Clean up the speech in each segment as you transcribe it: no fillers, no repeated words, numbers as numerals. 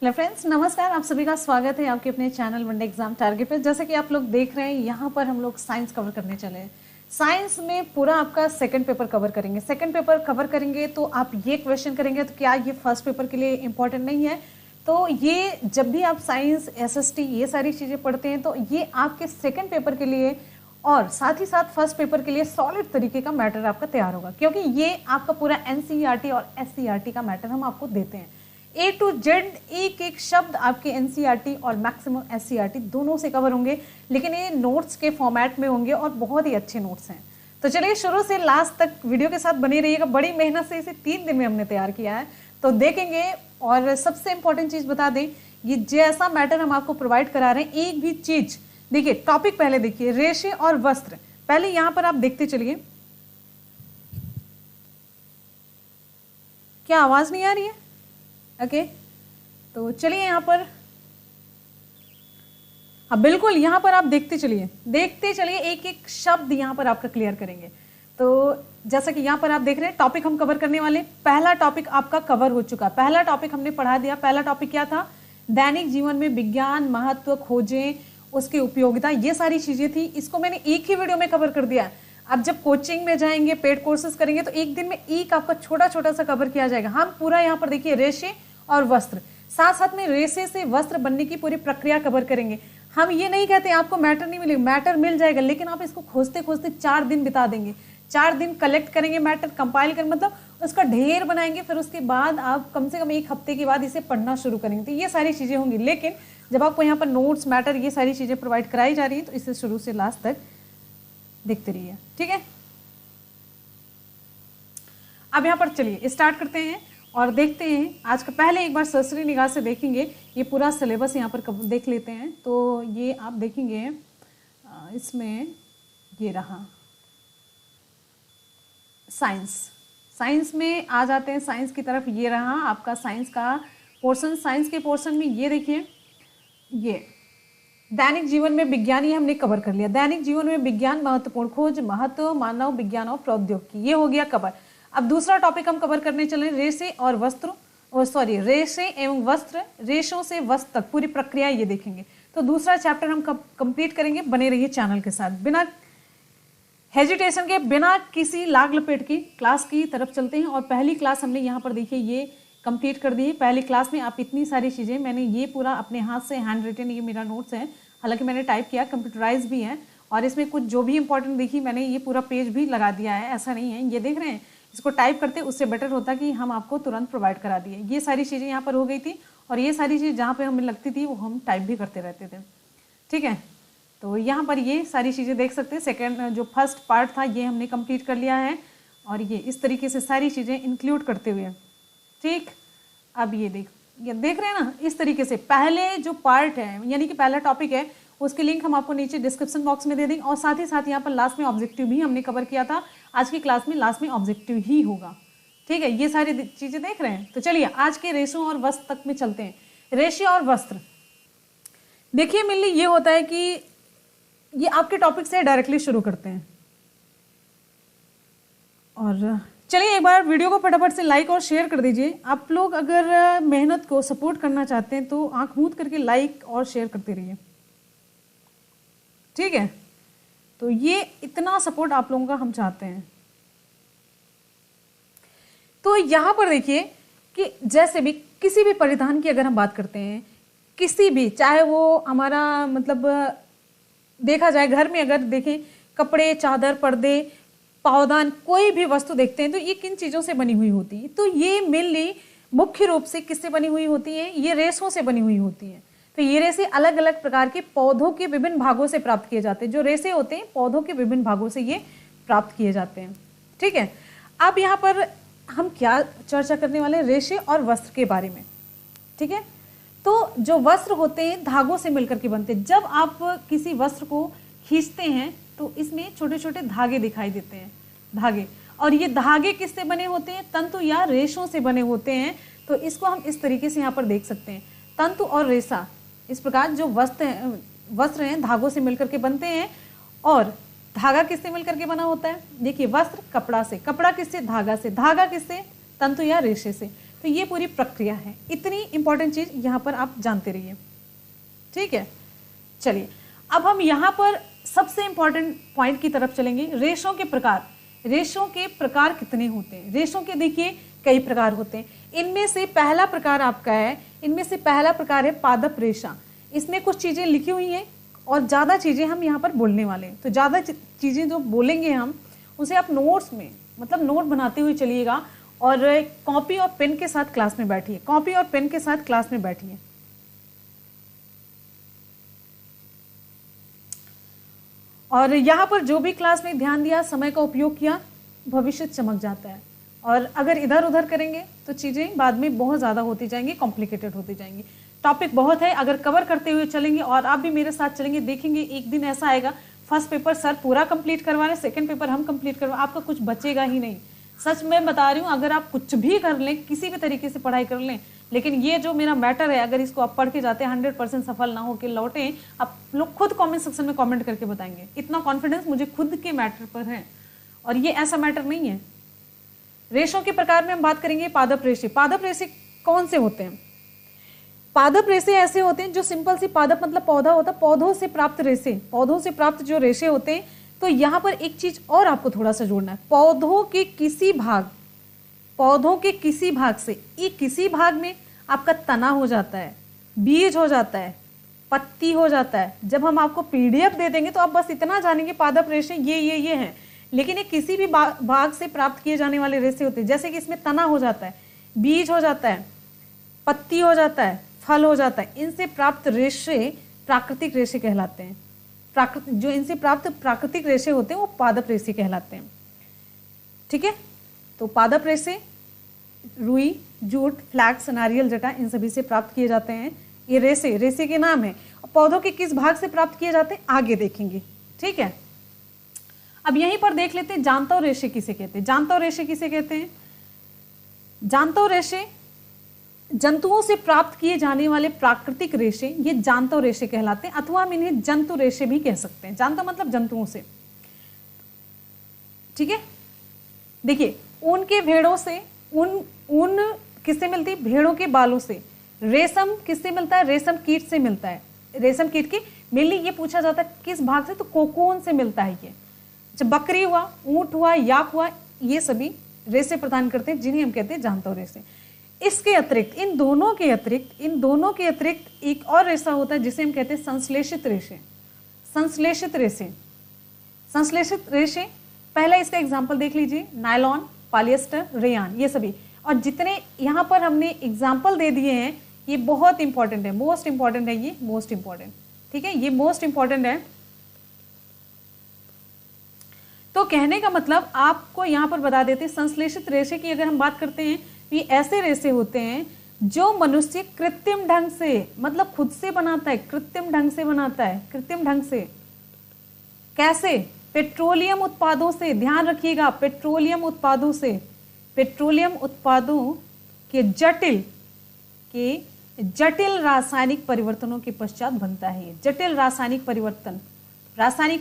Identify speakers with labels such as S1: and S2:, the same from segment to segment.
S1: Hello friends, नमस्कार। आप सभी का स्वागत है आपके अपने चैनल वनडे एग्जाम टारगेट पे। जैसे कि आप लोग देख रहे हैं, यहाँ पर हम लोग साइंस कवर करने चले हैं। साइंस में पूरा आपका सेकंड पेपर कवर करेंगे। सेकंड पेपर कवर करेंगे तो आप ये क्वेश्चन करेंगे तो क्या ये फर्स्ट पेपर के लिए इंपॉर्टेंट नहीं है? तो ये जब भी आप साइंस, एसएसटी ये सारी चीज़ें पढ़ते हैं तो ये आपके सेकेंड पेपर के लिए और साथ ही साथ फर्स्ट पेपर के लिए सॉलिड तरीके का मैटर आपका तैयार होगा, क्योंकि ये आपका पूरा एनसीईआरटी और एससीईआरटी का मैटर हम आपको देते हैं। ए टू जेड एक एक शब्द आपके एनसीईआरटी और मैक्सिमम एससीईआरटी दोनों से कवर होंगे, लेकिन ये नोट्स के फॉर्मेट में होंगे और बहुत ही अच्छे नोट्स हैं। तो चलिए शुरू से लास्ट तक वीडियो के साथ बने रहिएगा। बड़ी मेहनत से इसे 3 दिन में हमने तैयार किया है, तो देखेंगे। और सबसे इंपॉर्टेंट चीज बता दें, ये जैसा मैटर हम आपको प्रोवाइड करा रहे हैं, एक भी चीज देखिए। टॉपिक पहले देखिए, रेशे और वस्त्र। पहले यहां पर आप देखते चलिए। क्या आवाज नहीं आ रही है? ओके, तो चलिए यहाँ पर, हाँ बिल्कुल, यहाँ पर आप देखते चलिए एक एक शब्द यहाँ पर आपका क्लियर करेंगे। तो जैसा कि यहाँ पर आप देख रहे हैं, टॉपिक हम कवर करने वाले। पहला टॉपिक आपका कवर हो चुका। पहला टॉपिक हमने पढ़ा दिया। पहला टॉपिक क्या था? दैनिक जीवन में विज्ञान, महत्व, खोजें, उसकी उपयोगिता, ये सारी चीजें थी। इसको मैंने एक ही वीडियो में कवर कर दिया। अब जब कोचिंग में जाएंगे, पेड कोर्सेज करेंगे, तो एक दिन में एक आपका छोटा छोटा सा कवर किया जाएगा। हम पूरा यहाँ पर देखिए रेशे और वस्त्र, साथ साथ में रेशे से वस्त्र बनने की पूरी प्रक्रिया कवर करेंगे। हम ये नहीं कहते आपको मैटर नहीं मिलेगा, मैटर मिल जाएगा, लेकिन आप इसको खोजते खोजते 4 दिन बिता देंगे। 4 दिन कलेक्ट करेंगे मैटर, कंपाइल कर, मतलब उसका ढेर बनाएंगे। फिर उसके बाद आप कम से कम 1 हफ्ते के बाद इसे पढ़ना शुरू करेंगे। तो ये सारी चीजें होंगी, लेकिन जब आपको यहाँ पर नोट्स, मैटर, ये सारी चीजें प्रोवाइड कराई जा रही है, तो इसे शुरू से लास्ट तक देखते रहिए, ठीक है। अब यहाँ पर चलिए स्टार्ट करते हैं और देखते हैं आज का। पहले एक बार सरसरी निगाह से देखेंगे, ये पूरा सिलेबस यहाँ पर देख लेते हैं। तो ये आप देखेंगे, इसमें ये रहा साइंस में आ जाते हैं। साइंस की तरफ ये रहा आपका साइंस का पोर्शन। साइंस के पोर्शन में ये देखिए, ये दैनिक जीवन में विज्ञान, ये हमने कवर कर लिया। दैनिक जीवन में विज्ञान, महत्वपूर्ण खोज, महत्व, मानव विज्ञान और प्रौद्योगिकी, ये हो गया कवर। अब दूसरा टॉपिक हम कवर करने चले, रेशे और वस्त्र, रेशे एवं वस्त्र, रेशों से वस्त्र तक पूरी प्रक्रिया ये देखेंगे। तो दूसरा चैप्टर हम कंप्लीट करेंगे। बने रहिए चैनल के साथ। बिना हेजिटेशन के, बिना किसी लाग लपेट की क्लास की तरफ चलते हैं। और पहली क्लास हमने यहाँ पर देखिए ये कंप्लीट कर दी है। पहली क्लास में आप इतनी सारी चीज़ें, मैंने ये पूरा अपने हाथ से हैंड रिटन, ये मेरा नोट्स है, हालांकि मैंने टाइप किया, कंप्यूटराइज भी है। और इसमें कुछ जो भी इंपॉर्टेंट देखी मैंने, ये पूरा पेज भी लगा दिया है, ऐसा नहीं है। ये देख रहे हैं, इसको टाइप करते उससे बेटर होता कि हम आपको तुरंत प्रोवाइड करा दिए। ये सारी चीज़ें यहाँ पर हो गई थी, और ये सारी चीज़ जहाँ पे हमें लगती थी वो हम टाइप भी करते रहते थे, ठीक है। तो यहाँ पर ये सारी चीज़ें देख सकते हैं। सेकेंड जो फर्स्ट पार्ट था ये हमने कंप्लीट कर लिया है, और ये इस तरीके से सारी चीज़ें इंक्लूड करते हुए, ठीक। अब ये देख रहे हैं ना, इस तरीके से पहले जो पार्ट है, यानी कि पहला टॉपिक है, उसकी लिंक हम आपको नीचे डिस्क्रिप्शन बॉक्स में दे देंगे। और साथ ही साथ यहाँ पर लास्ट में ऑब्जेक्टिव भी हमने कवर किया था। आज की क्लास में लास्ट में ऑब्जेक्टिव ही होगा, ठीक है। ये सारी चीजें देख रहे हैं। तो चलिए आज के रेशों और वस्त्र तक में चलते हैं। रेशे और वस्त्र देखिए, मिलनी ये होता है कि ये आपके टॉपिक से डायरेक्टली शुरू करते हैं। और चलिए एक बार वीडियो को फटाफट से लाइक और शेयर कर दीजिए। आप लोग अगर मेहनत को सपोर्ट करना चाहते हैं तो आंख मूंद करके लाइक और शेयर करते रहिए, ठीक है। तो ये इतना सपोर्ट आप लोगों का हम चाहते हैं। तो यहां पर देखिए कि जैसे भी किसी भी परिधान की अगर हम बात करते हैं, किसी भी, चाहे वो हमारा मतलब देखा जाए घर में, अगर देखें कपड़े, चादर, पर्दे, पावदान, कोई भी वस्तु देखते हैं तो ये किन चीजों से बनी हुई होती है? तो ये मेनली मुख्य रूप से किससे बनी हुई होती है? ये रेशों से बनी हुई होती है। तो ये रेशे अलग अलग प्रकार के पौधों के विभिन्न भागों से प्राप्त किए जाते हैं। जो रेशे होते हैं पौधों के विभिन्न भागों से ये प्राप्त किए जाते हैं, ठीक है। अब यहाँ पर हम क्या चर्चा करने वाले हैं? रेशे और वस्त्र के बारे में, ठीक है। तो जो वस्त्र होते हैं धागों से मिलकर के बनते हैं। जब आप किसी वस्त्र को खींचते हैं तो इसमें छोटे छोटे धागे दिखाई देते हैं, धागे। और ये धागे किससे बने होते हैं? तंतु या रेशों से बने होते हैं। तो इसको हम इस तरीके से यहाँ पर देख सकते हैं, तंतु और रेशा। इस प्रकार जो वस्त्र हैं धागों से मिलकर के बनते हैं। और धागा किससे मिलकर के बना होता है? देखिए, वस्त्र कपड़ा से, कपड़ा किससे? धागा से, धागा किससे? तंतु या रेशे से। तो ये पूरी प्रक्रिया है। इतनी इंपॉर्टेंट चीज यहाँ पर आप जानते रहिए, ठीक है। चलिए अब हम यहाँ पर सबसे इंपॉर्टेंट पॉइंट की तरफ चलेंगे, रेशों के प्रकार। रेशों के प्रकार कितने होते हैं? रेशों के देखिए कई प्रकार होते हैं। इनमें से पहला प्रकार आपका है, इनमें से पहला प्रकार है पादप रेशा। इसमें कुछ चीजें लिखी हुई हैं और ज्यादा चीजें हम यहाँ पर बोलने वाले हैं, तो ज्यादा चीजें जो बोलेंगे हम उसे आप नोट्स में मतलब नोट बनाते हुए चलिएगा और कॉपी और पेन के साथ क्लास में बैठिए, कॉपी और पेन के साथ क्लास में बैठिए। और यहाँ पर जो भी क्लास में ध्यान दिया, समय का उपयोग किया, भविष्य चमक जाता है। और अगर इधर उधर करेंगे तो चीज़ें बाद में बहुत ज़्यादा होती जाएंगी, कॉम्प्लिकेटेड होती जाएंगी। टॉपिक बहुत है, अगर कवर करते हुए चलेंगे और आप भी मेरे साथ चलेंगे, देखेंगे एक दिन ऐसा आएगा फर्स्ट पेपर सर पूरा कंप्लीट करवा रहे, सेकंड पेपर हम कंप्लीट करवा, आपका कुछ बचेगा ही नहीं। सच में बता रही हूँ, अगर आप कुछ भी कर लें, किसी भी तरीके से पढ़ाई कर लें, लेकिन ये जो मेरा मैटर है अगर इसको आप पढ़ के जाते हैं 100% सफल ना होकर लौटे, आप लोग खुद कमेंट सेक्शन में कमेंट करके बताएंगे। इतना कॉन्फिडेंस मुझे खुद के मैटर पर है और ये ऐसा मैटर नहीं है। रेशों के प्रकार में हम बात करेंगे पादप रेशे। पादप रेशे कौन से होते हैं? पादप रेशे ऐसे होते हैं जो सिंपल सी, पादप मतलब पौधा होता है, पौधों से प्राप्त रेशे, पौधों से प्राप्त जो रेशे होते हैं। तो यहाँ पर एक चीज और आपको थोड़ा सा जोड़ना है, पौधों के किसी भाग से, ये किसी भाग में आपका तना हो जाता है, बीज हो जाता है, पत्ती हो जाता है। जब हम आपको पीडीएफ दे देंगे तो आप बस इतना जानेंगे पादप रेशे ये हैं, लेकिन ये किसी भी भाग से प्राप्त किए जाने वाले रेशे होते हैं। जैसे कि इसमें तना हो जाता है, बीज हो जाता है, पत्ती हो जाता है, फल हो जाता है, इनसे प्राप्त रेशे प्राकृतिक रेशे कहलाते हैं। जो इनसे प्राप्त प्राकृतिक रेशे होते हैं वो पादप रेशे कहलाते हैं, ठीक है। तो पादप रेशे रुई, जूट, फ्लैक्स, नारियल जटा, इन सभी से प्राप्त किए जाते हैं। ये रेशे के नाम है। पौधों के किस भाग से प्राप्त किए जाते हैं आगे देखेंगे, ठीक है। अब यहीं पर देख लेते हैं जांतव रेशे किसे कहते हैं। जांतव रेशे किसे कहते हैं? जांतव रेशे जंतुओं से प्राप्त किए जाने वाले प्राकृतिक रेशे, ये जांतव रेशे कहलाते हैं, अथवा हम इन्हें जंतु रेशे भी कह सकते हैं। जांतव मतलब जंतुओं से, ठीक है। देखिए ऊन के भेड़ों से ऊन किससे मिलती है? भेड़ों के बालों से। रेशम किससे मिलता है? रेशम कीट से मिलता है। रेशम कीट के मेनली ये पूछा जाता है किस भाग से, तो कोकून से मिलता है ये। जब बकरी हुआ, ऊंट हुआ, याक हुआ, ये सभी रेशे प्रदान करते हैं, जिन्हें हम कहते हैं जांतव रेशे। इसके अतिरिक्त, इन दोनों के अतिरिक्त एक और रेशा होता है जिसे हम कहते हैं संश्लेषित रेशे। संश्लेषित रेशे पहला इसका एग्जाम्पल देख लीजिए, नायलॉन, पॉलिएस्टर, रेयान, ये सभी। और जितने यहाँ पर हमने एग्जाम्पल दे दिए हैं ये बहुत इंपॉर्टेंट है, मोस्ट इंपॉर्टेंट है, ये मोस्ट इंपॉर्टेंट, ठीक है, ये मोस्ट इंपॉर्टेंट है। तो कहने का मतलब आपको यहाँ पर बता देते हैं, संश्लेषित रेशे की अगर हम बात करते हैं तो ये ऐसे रेशे होते हैं जो मनुष्य कृत्रिम ढंग से, मतलब खुद से बनाता है, कृत्रिम ढंग से बनाता है। कृत्रिम ढंग से कैसे? पेट्रोलियम उत्पादों से, ध्यान रखिएगा, पेट्रोलियम उत्पादों से, पेट्रोलियम उत्पादों के जटिल रासायनिक परिवर्तनों के पश्चात बनता है। ये जटिल रासायनिक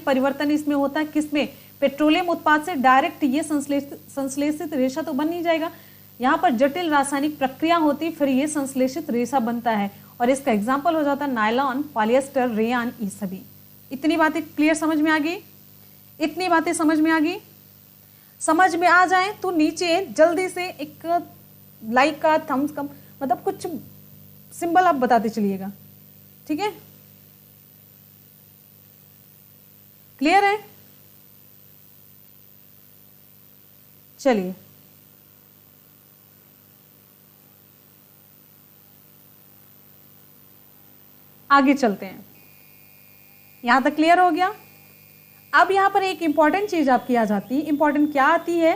S1: परिवर्तन इसमें होता है, किसमें? पेट्रोलियम उत्पाद से डायरेक्ट ये संश्लेषित रेशा तो बन नहीं जाएगा, यहाँ पर जटिल रासायनिक प्रक्रिया होती, फिर ये संश्लेषित रेशा बनता है। और इसका एग्जाम्पल हो जाता है नायलॉन, पॉलिएस्टर, रेयान, ये सभी। इतनी बातें क्लियर समझ में आ गई? इतनी बातें समझ में आ गई? समझ में आ जाए तो नीचे जल्दी से एक लाइक का, थम्स अप, मतलब कुछ सिंबल आप बताते चलिएगा, ठीक है। क्लियर है? चलिए आगे चलते हैं। यहां तक क्लियर हो गया? अब यहां पर एक इंपॉर्टेंट चीज आपकी आ जाती है। इंपॉर्टेंट क्या आती है?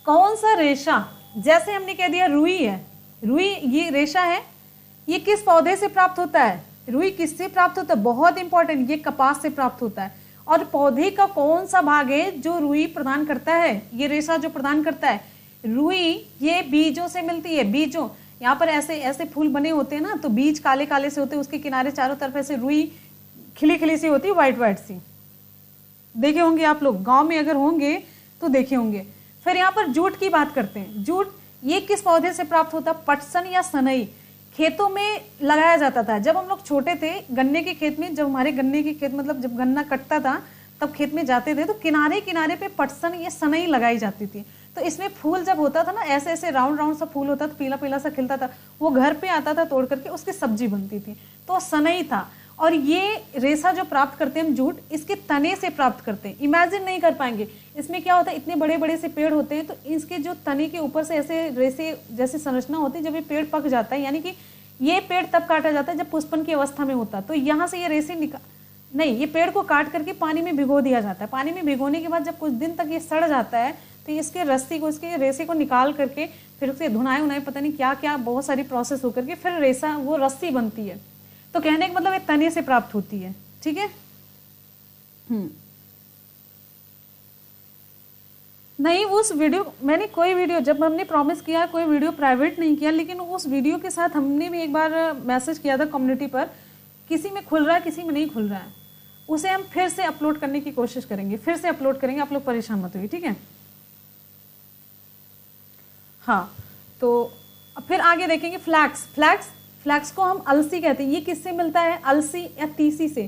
S1: कौन सा रेशा, जैसे हमने कह दिया रुई है, रुई ये रेशा है, ये किस पौधे से प्राप्त होता है? रुई किससे प्राप्त होता है? बहुत इंपॉर्टेंट, ये कपास से प्राप्त होता है। और पौधे का कौन सा भाग है जो रुई प्रदान करता है? ये रेशा जो प्रदान करता है रुई, ये बीजों से मिलती है। बीजों, यहाँ पर ऐसे ऐसे फूल बने होते हैं ना, तो बीज काले काले से होते हैं, उसके किनारे चारों तरफ ऐसे रुई खिली खिली सी होती है, व्हाइट व्हाइट सी। देखे होंगे आप लोग, गांव में अगर होंगे तो देखे होंगे। फिर यहाँ पर जूट की बात करते हैं। जूट ये किस पौधे से प्राप्त होता? पटसन या सनई। खेतों में लगाया जाता था। जब हम लोग छोटे थे, गन्ने के खेत में, जब हमारे गन्ने के खेत मतलब जब गन्ना कटता था तब खेत में जाते थे तो किनारे किनारे पे पटसन या सनई लगाई जाती थी। तो इसमें फूल जब होता था ना, ऐसे ऐसे राउंड राउंड सा फूल होता था, पीला पीला सा खिलता था, वो घर पे आता था तोड़ करके, उसकी सब्जी बनती थी, तो सनई था। और ये रेशा जो प्राप्त करते हैं हम जूट, इसके तने से प्राप्त करते हैं। इमेजिन नहीं कर पाएंगे इसमें क्या होता है, इतने बड़े बड़े से पेड़ होते हैं तो इसके जो तने के ऊपर से ऐसे रेसे जैसे संरचना होती है। जब ये पेड़ पक जाता है, यानी कि ये पेड़ तब काटा जाता है जब पुष्पन की अवस्था में होता है, तो यहाँ से ये रेसे नहीं, ये पेड़ को काट करके पानी में भिगो दिया जाता है। पानी में भिगोने के बाद जब कुछ दिन तक ये सड़ जाता है तो इसके रस्सी को, इसके रेसे को निकाल करके फिर उसे धुनाए उनाए, पता नहीं क्या क्या बहुत सारी प्रोसेस होकर के फिर रेसा वो रस्सी बनती है। तो कहने का मतलब ये तने से प्राप्त होती है। ठीक है। नहीं, उस वीडियो मैंने कोई वीडियो, जब हमने प्रॉमिस किया कोई वीडियो प्राइवेट नहीं किया, लेकिन उस वीडियो के साथ हमने भी एक बार मैसेज किया था कम्युनिटी पर, किसी में खुल रहा है किसी में नहीं खुल रहा है, उसे हम फिर से अपलोड करने की कोशिश करेंगे, फिर से अपलोड करेंगे, आप लोग परेशान मत होइए। ठीक है। हाँ, तो फिर आगे देखेंगे फ्लैक्स। फ्लैक्स को हम अलसी कहते हैं। ये किससे मिलता है? अलसी या तीसी से।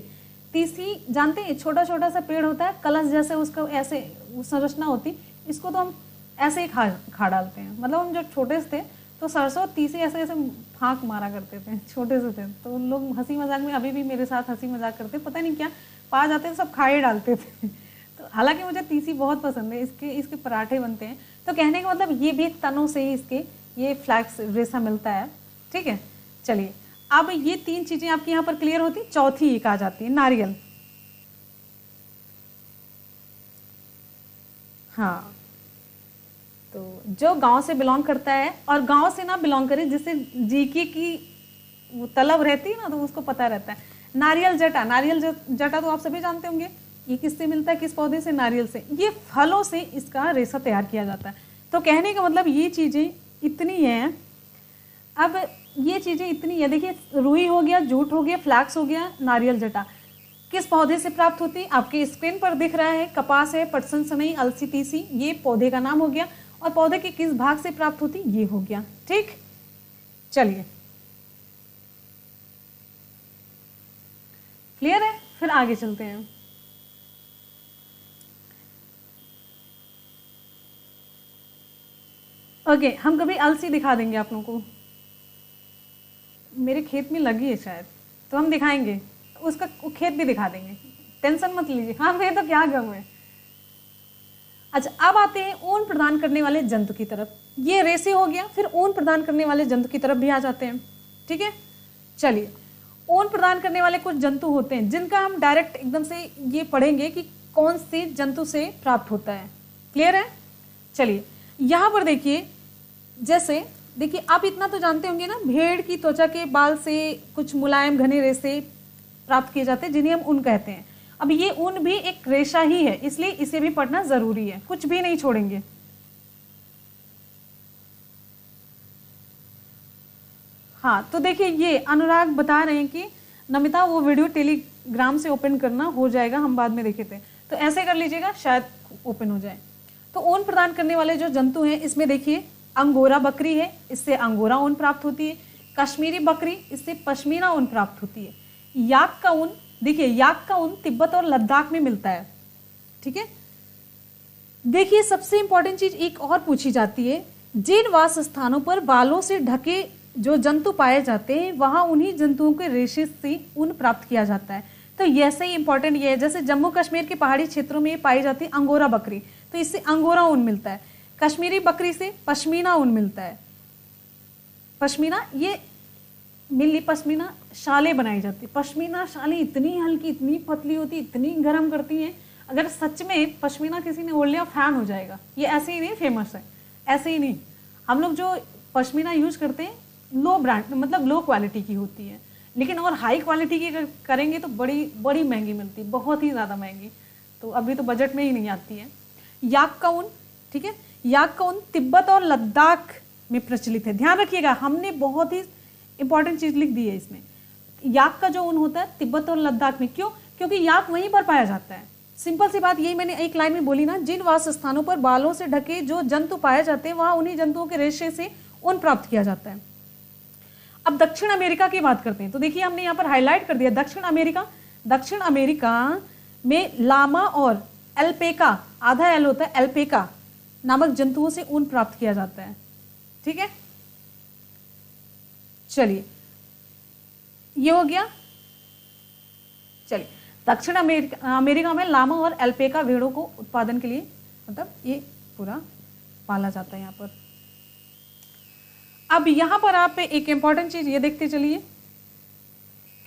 S1: तीसी जानते हैं, छोटा छोटा सा पेड़ होता है, कलश जैसे उसका ऐसे संरचना होती, इसको तो हम ऐसे ही खा डालते हैं। मतलब हम जब छोटे से थे तो सरसों तीसी ऐसे ऐसे फाँक मारा करते थे, छोटे से थे, तो लोग हंसी मजाक में, अभी भी मेरे साथ हंसी मजाक करते, पता नहीं क्या पा जाते थे, सब खाए डालते थे। तो हालांकि मुझे तीसी बहुत पसंद है, इसके पराठे बनते हैं। तो कहने का मतलब ये भी तनों से ही इसके ये फ्लैक्स रेशा मिलता है। ठीक है। चलिए, अब ये 3 चीजें आपकी यहाँ पर क्लियर होती। चौथी एक आ जाती है, नारियल। हाँ, तो जो गांव से बिलोंग करता है और गांव से ना बिलोंग करे, जिससे जीके की वो तलब रहती है ना, तो उसको पता रहता है। नारियल जटा तो आप सभी जानते होंगे। ये किससे मिलता है, किस पौधे से? नारियल से। ये फलों से इसका रेशा तैयार किया जाता है। तो कहने का मतलब ये चीजें इतनी हैं। अब ये चीजें इतनी है, देखिए, रुई हो गया, जूट हो गया, फ्लैक्स हो गया, नारियल जटा किस पौधे से प्राप्त होती है? आपके स्क्रीन पर दिख रहा है, कपास है, पटसन, सनई, अलसी, तीसी, ये पौधे का नाम हो गया। और पौधे के किस भाग से प्राप्त होती? ये हो गया। ठीक। चलिए, क्लियर है? फिर आगे चलते हैं। ओके, हम कभी अलसी दिखा देंगे आप लोगों को, मेरे खेत में लगी है शायद, तो हम दिखाएंगे, उसका खेत भी दिखा देंगे, टेंशन मत लीजिए। हाँ, मैं तो क्या गम है। अच्छा, अब आते हैं ऊन प्रदान करने वाले जंतु की तरफ। ये रेसे हो गया, फिर ऊन प्रदान करने वाले जंतु की तरफ भी आ जाते हैं। ठीक है। चलिए, ऊन प्रदान करने वाले कुछ जंतु होते हैं जिनका हम डायरेक्ट एकदम से ये पढ़ेंगे कि कौन से जंतु से प्राप्त होता है। क्लियर है? चलिए, यहाँ पर देखिए, जैसे देखिए, आप इतना तो जानते होंगे ना, भेड़ की त्वचा के बाल से कुछ मुलायम घने रेशे प्राप्त किए जाते हैं जिन्हें हम ऊन कहते हैं। अब ये ऊन भी एक रेशा ही है, इसलिए इसे भी पढ़ना जरूरी है, कुछ भी नहीं छोड़ेंगे। हाँ, तो देखिए, ये अनुराग बता रहे हैं कि नमिता वो वीडियो टेलीग्राम से ओपन करना, हो जाएगा, हम बाद में देखे थे, तो ऐसे कर लीजिएगा, शायद ओपन हो जाए। तो ऊन प्रदान करने वाले जो जंतु हैं, इसमें देखिए, अंगोरा बकरी है, इससे अंगोरा ऊन प्राप्त होती है। कश्मीरी बकरी, इससे पश्मीना ऊन प्राप्त होती है। याक का ऊन, देखिए, याक का ऊन तिब्बत और लद्दाख में मिलता है। ठीक है। देखिए, सबसे इंपॉर्टेंट चीज एक और पूछी जाती है, जिन वास स्थानों पर बालों से ढके जो जंतु पाए जाते हैं, वहां उन्हीं जंतुओं के रेशे से ऊन प्राप्त किया जाता है। तो ऐसे ही इंपॉर्टेंट ये है, जैसे जम्मू कश्मीर के पहाड़ी क्षेत्रों में पाई जाती है अंगोरा बकरी, तो इससे अंगोरा ऊन मिलता है। कश्मीरी बकरी से पश्मीना ऊन मिलता है। पश्मीना, ये मिली पश्मीना शालें बनाई जाती है। पश्मीना शालें इतनी हल्की, इतनी पतली होती, इतनी गर्म करती हैं, अगर सच में पश्मीना किसी ने ओढ़ लिया फैन हो जाएगा। ये ऐसे ही नहीं फेमस है, ऐसे ही नहीं, हम लोग जो पश्मीना यूज करते हैं लो ब्रांड, मतलब लो क्वालिटी की होती है, लेकिन और हाई क्वालिटी की करेंगे तो बड़ी बड़ी महंगी मिलती है, बहुत ही ज़्यादा महंगी, तो अभी तो बजट में ही नहीं आती है। याक का ऊन, ठीक है, याक का ऊन तिब्बत और लद्दाख में प्रचलित है। ध्यान रखिएगा, हमने बहुत ही इंपॉर्टेंट चीज लिख दी है इसमें। याक का जो ऊन होता है तिब्बत और लद्दाख में, क्यों? क्योंकि याक वहीं पर पाया जाता है। सिंपल सी बात, यही मैंने एक लाइन में बोली ना, जिन वास स्थानों पर बालों से ढके जो जंतु पाए जाते हैं वहां उन्हीं जंतुओं के रेशे से ऊन प्राप्त किया जाता है। अब दक्षिण अमेरिका की बात करते हैं, तो देखिए हमने यहाँ पर हाईलाइट कर दिया दक्षिण अमेरिका। दक्षिण अमेरिका में लामा और एल्पेका, आधा एल होता है, एल्पेका नामक जंतुओं से ऊन प्राप्त किया जाता है। ठीक है, चलिए ये हो गया। चलिए, दक्षिण अमेरिका में लामा और एल्पेका भेड़ों को उत्पादन के लिए मतलब ये पूरा पाला जाता है यहाँ पर। अब यहाँ पर आप एक इंपॉर्टेंट चीज ये देखते चलिए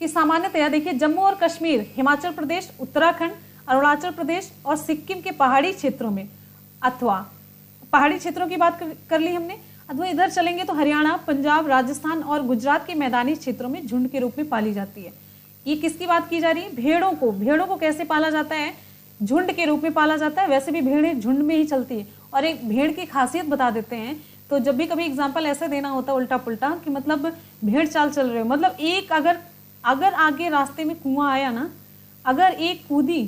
S1: कि सामान्यतया देखिए जम्मू और कश्मीर, हिमाचल प्रदेश, उत्तराखंड, अरुणाचल प्रदेश और सिक्किम के पहाड़ी क्षेत्रों में, अथवा पहाड़ी क्षेत्रों की बात कर ली हमने, अथवा इधर चलेंगे तो हरियाणा, पंजाब, राजस्थान और गुजरात के मैदानी क्षेत्रों में झुंड के रूप में पाली जाती है। ये किसकी बात की जा रही है? भेड़ों को। भेड़ों को कैसे पाला जाता है? झुंड के रूप में पाला जाता है। वैसे भी भेड़ें झुंड में ही चलती है। और एक भेड़ की खासियत बता देते हैं, तो जब भी कभी एग्जाम्पल ऐसे देना होता है उल्टा पुल्टा कि मतलब भेड़ चाल चल रहे हो, मतलब एक अगर आगे रास्ते में कुआं आया ना, अगर एक कूदी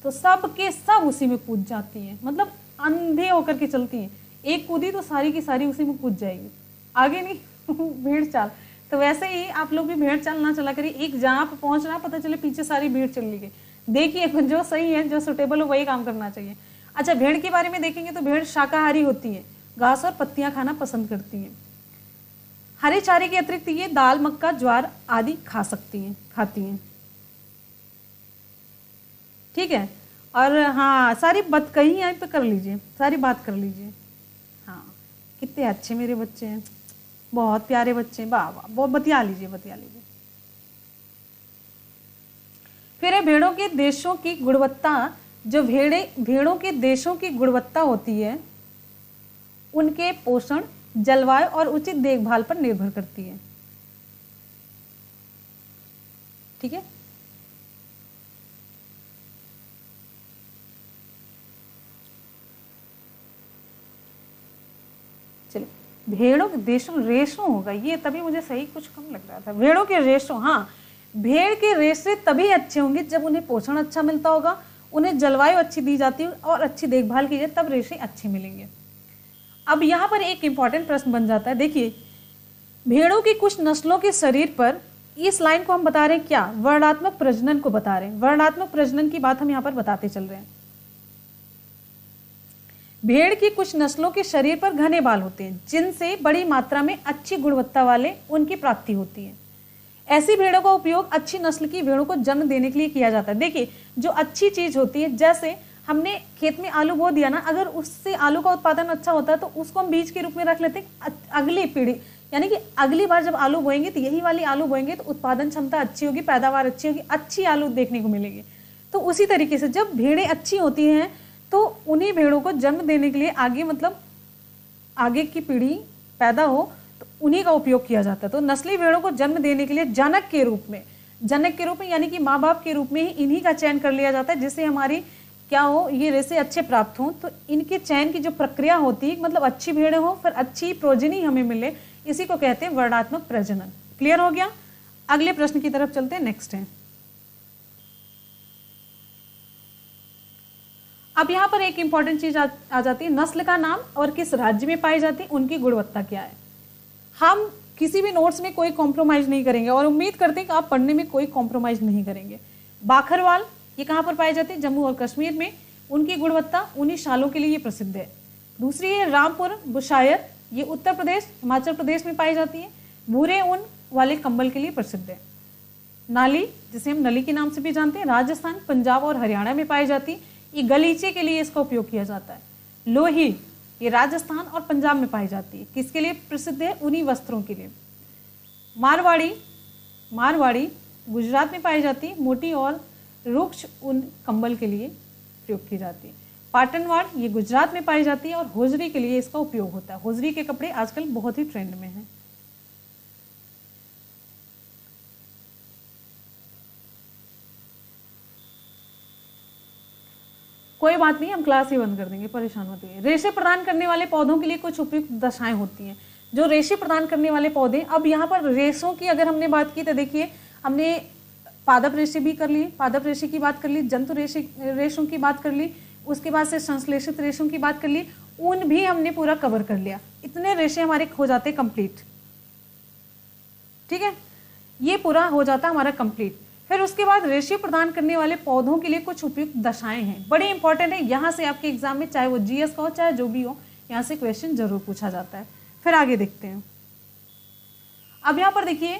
S1: तो सब के सब उसी में कूद जाती है, मतलब अंधे होकर के चलती है। एक कूदी तो सारी की सारी उसी में कूद जाएगी, आगे नहीं भेड़ चाल। तो वैसे ही आप लोग भी भेड़ चाल ना चला करिए, एक जहाँ पे पहुंच रहा पता चले पीछे सारी भीड़ चली गई। देखिए जो सही है, जो सुटेबल हो वही काम करना चाहिए। अच्छा, भेड़ के बारे में देखेंगे तो भेड़ शाकाहारी होती है, घास और पत्तियां खाना पसंद करती है। हरे चारे के अतिरिक्त ये दाल, मक्का, ज्वार आदि खाती हैं। ठीक है, और हाँ सारी बात कही यहाँ पे कर लीजिए, सारी बात कर लीजिए। हाँ, कितने अच्छे मेरे बच्चे हैं, बहुत प्यारे बच्चे, वाह वाह, बहुत बतिया लीजिए। फिर है भेड़ों के देशों की गुणवत्ता। जो भेड़ों के देशों की गुणवत्ता होती है उनके पोषण, जलवायु और उचित देखभाल पर निर्भर करती है। ठीक है, चलिए भेड़ों के देशों, रेशों होगा ये, तभी मुझे सही कुछ कम लग रहा था। भेड़ों के रेशों, हाँ, भेड़ के रेशे तभी अच्छे होंगे जब उन्हें पोषण अच्छा मिलता होगा, उन्हें जलवायु अच्छी दी जाती है और अच्छी देखभाल की जाए, तब रेशे अच्छे मिलेंगे। अब यहाँ पर एक इंपॉर्टेंट प्रश्न बन जाता है, देखिए भेड़ों की कुछ नस्लों के शरीर पर, इस लाइन को हम बता रहे हैं क्या? वर्णात्मक प्रजनन को बता रहे हैं। वर्णात्मक प्रजनन की बात हम यहाँ पर बताते चल रहे हैं। भेड़ की कुछ नस्लों के शरीर पर घने बाल होते हैं जिनसे बड़ी मात्रा में अच्छी गुणवत्ता वाले उनकी प्राप्ति होती है। ऐसी भेड़ों का उपयोग अच्छी नस्ल की भेड़ों को जन्म देने के लिए किया जाता है। देखिए जो अच्छी चीज होती है, जैसे हमने खेत में आलू बो दिया ना, अगर उससे आलू का उत्पादन अच्छा होता है तो उसको हम बीज के रूप में रख लेते हैं अगली पीढ़ी, यानी कि अगली बार जब आलू बोएंगे तो यही वाली आलू बोएंगे तो उत्पादन क्षमता अच्छी होगी, पैदावार अच्छी होगी, अच्छी आलू देखने को मिलेगी। तो उसी तरीके से जब भेड़ें अच्छी होती हैं तो उन्हीं भेड़ों को जन्म देने के लिए आगे, मतलब आगे की पीढ़ी पैदा हो तो उन्हीं का उपयोग किया जाता है। तो नस्ली भेड़ों को जन्म देने के लिए जनक के रूप में यानी कि माँ बाप के रूप में ही इन्हीं का चयन कर लिया जाता है, जिससे हमारी क्या हो, ये रेसे अच्छे प्राप्त हों। तो इनके चयन की जो प्रक्रिया होती है, मतलब अच्छी भेड़ें हो, फिर अच्छी प्रोजनी हमें मिले, इसी को कहते हैं वर्णात्मक प्रजनन। क्लियर हो गया? अगले प्रश्न की तरफ चलते हैं। नेक्स्ट है, अब यहाँ पर एक इंपॉर्टेंट चीज आ जाती है, नस्ल का नाम और किस राज्य में पाई जाती है, उनकी गुणवत्ता क्या है। हम किसी भी नोट्स में कोई कॉम्प्रोमाइज नहीं करेंगे और उम्मीद करते हैं कि आप पढ़ने में कोई कॉम्प्रोमाइज नहीं करेंगे। बाखरवाल ये कहाँ पर पाई जाती है? जम्मू और कश्मीर में। उनकी गुणवत्ता उन्हीं शालों के लिए ये प्रसिद्ध है। दूसरी है रामपुर बुशायर, ये उत्तर प्रदेश, हिमाचल प्रदेश में पाई जाती है, भूरे ऊन वाले कंबल के लिए प्रसिद्ध है। नाली, जिसे हम नली के नाम से भी जानते हैं, राजस्थान, पंजाब और हरियाणा में पाई जाती है, ये गलीचे के लिए इसका उपयोग किया जाता है। लोही, ये राजस्थान और पंजाब में पाई जाती है, किसके लिए प्रसिद्ध है? उन्हीं वस्त्रों के लिए। मारवाड़ी गुजरात में पाई जाती है, मोटी और रुक्ष ऊन कंबल के लिए प्रयोग की जाती है। पाटनवाड़ ये गुजरात में पाई जाती है और होजरी के लिए इसका उपयोग होता है। होजरी के कपड़े आजकल बहुत ही ट्रेंड में हैं। कोई बात नहीं, हम क्लास ही बंद कर देंगे, परेशान मत होइए। रेशे प्रदान करने वाले पौधों के लिए कुछ उपयुक्त दशाएं होती हैं। जो रेशे प्रदान करने वाले पौधे, अब यहाँ पर रेशों की अगर हमने बात की तो देखिए हमने पादप रेशे भी कर लिए, पादप रेशे की बात कर ली, जंतु रेशों की बात कर ली, उसके बाद से संश्लेषित रेशों की बात कर ली, ऊन भी हमने पूरा कवर कर लिया। इतने रेशे हमारे हो जाते कंप्लीट। ठीक है, ये पूरा हो जाता हमारा कंप्लीट। फिर उसके बाद रेशे प्रदान करने वाले पौधों के लिए कुछ उपयुक्त दशाएं हैं, बड़ी इंपॉर्टेंट है। यहाँ से आपके एग्जाम में चाहे वो जीएस का हो चाहे जो भी हो, यहाँ से क्वेश्चन जरूर पूछा जाता है। फिर आगे देखते हैं। अब यहाँ पर देखिए,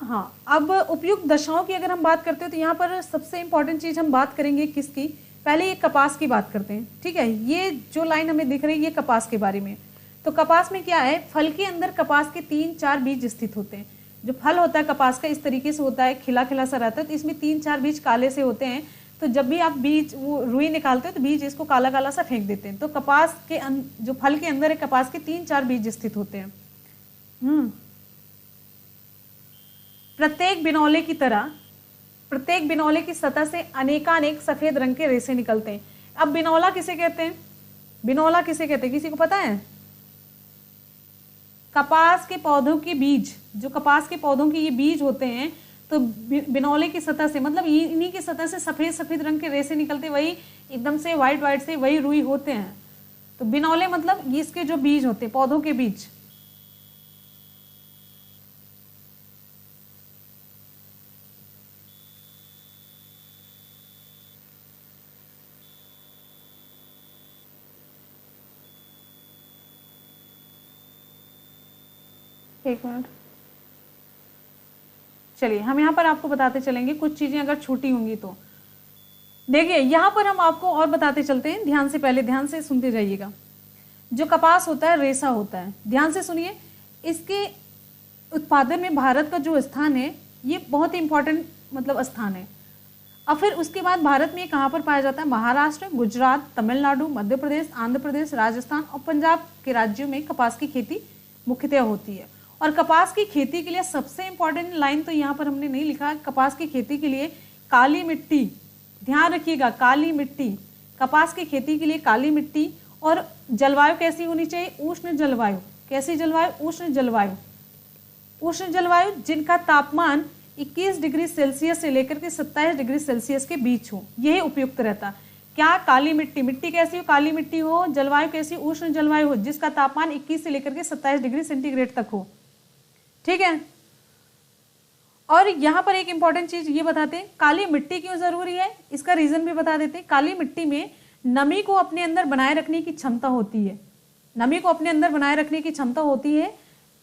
S1: हाँ, अब उपयुक्त दशाओं की अगर हम बात करते हैं तो यहाँ पर सबसे इंपॉर्टेंट चीज हम बात करेंगे किसकी, पहले ये कपास की बात करते हैं। ठीक है, ये जो लाइन हमें दिख रही है ये कपास के बारे में। तो कपास में क्या है, फल के अंदर कपास के 3-4 बीज स्थित होते हैं। जो फल होता है कपास का इस तरीके से होता है, खिला खिला सा रहता है, तो इसमें 3-4 बीज काले से होते हैं। तो जब भी आप बीज वो रुई निकालते हो तो बीज इसको काला काला सा फेंक देते हैं। तो कपास के जो फल के अंदर है कपास के 3-4 बीज स्थित होते हैं। प्रत्येक बिनौले की तरह प्रत्येक बिनौले की सतह से अनेकानेक सफेद रंग के रेशे निकलते हैं। अब बिनौला किसे कहते हैं, बिनौला किसे कहते हैं, किसी को पता है? कपास के पौधों के बीज, जो कपास के पौधों के ये बीज होते हैं, तो बिनौले की सतह से मतलब इन्हीं की सतह से सफेद सफेद रंग के रेशे निकलते, वही एकदम से व्हाइट व्हाइट से वही रुई होते हैं। तो बिनौले मतलब इसके जो बीज होते हैं, पौधों के बीज। एक मिनट, चलिए हम यहाँ पर आपको बताते चलेंगे कुछ चीजें अगर छूटी होंगी तो। देखिए यहाँ पर हम आपको और बताते चलते हैं, ध्यान से, पहले ध्यान से सुनते जाइएगा। जो कपास होता है रेशा होता है, ध्यान से सुनिए। इसके उत्पादन में भारत का जो स्थान है ये बहुत ही इंपॉर्टेंट मतलब स्थान है। अब फिर उसके बाद भारत में कहाँ पर पाया जाता है? महाराष्ट्र, गुजरात, तमिलनाडु, मध्य प्रदेश, आंध्र प्रदेश, राजस्थान और पंजाब के राज्यों में कपास की खेती मुख्यतः होती है। और कपास की खेती के लिए सबसे इंपॉर्टेंट लाइन तो यहाँ पर हमने नहीं लिखा, कपास की खेती के लिए काली मिट्टी, ध्यान रखिएगा, काली मिट्टी, कपास की खेती के लिए काली मिट्टी। और जलवायु कैसी होनी चाहिए? उष्ण जलवायु। कैसी जलवायु? उष्ण जलवायु। उष्ण जलवायु जिनका तापमान 21 डिग्री सेल्सियस से लेकर के 27 डिग्री सेल्सियस के बीच हो, यही उपयुक्त रहता। क्या? काली मिट्टी। मिट्टी कैसी हो? काली मिट्टी हो। जलवायु कैसी? उष्ण जलवायु हो, जिसका तापमान 21 से लेकर के 27 डिग्री सेंटीग्रेड तक हो। ठीक है। और यहां पर एक इंपॉर्टेंट चीज ये बताते हैं, काली मिट्टी क्यों जरूरी है, इसका रीजन भी बता देते हैं। काली मिट्टी में नमी को अपने अंदर बनाए रखने की क्षमता होती है, नमी को अपने अंदर बनाए रखने की क्षमता होती है,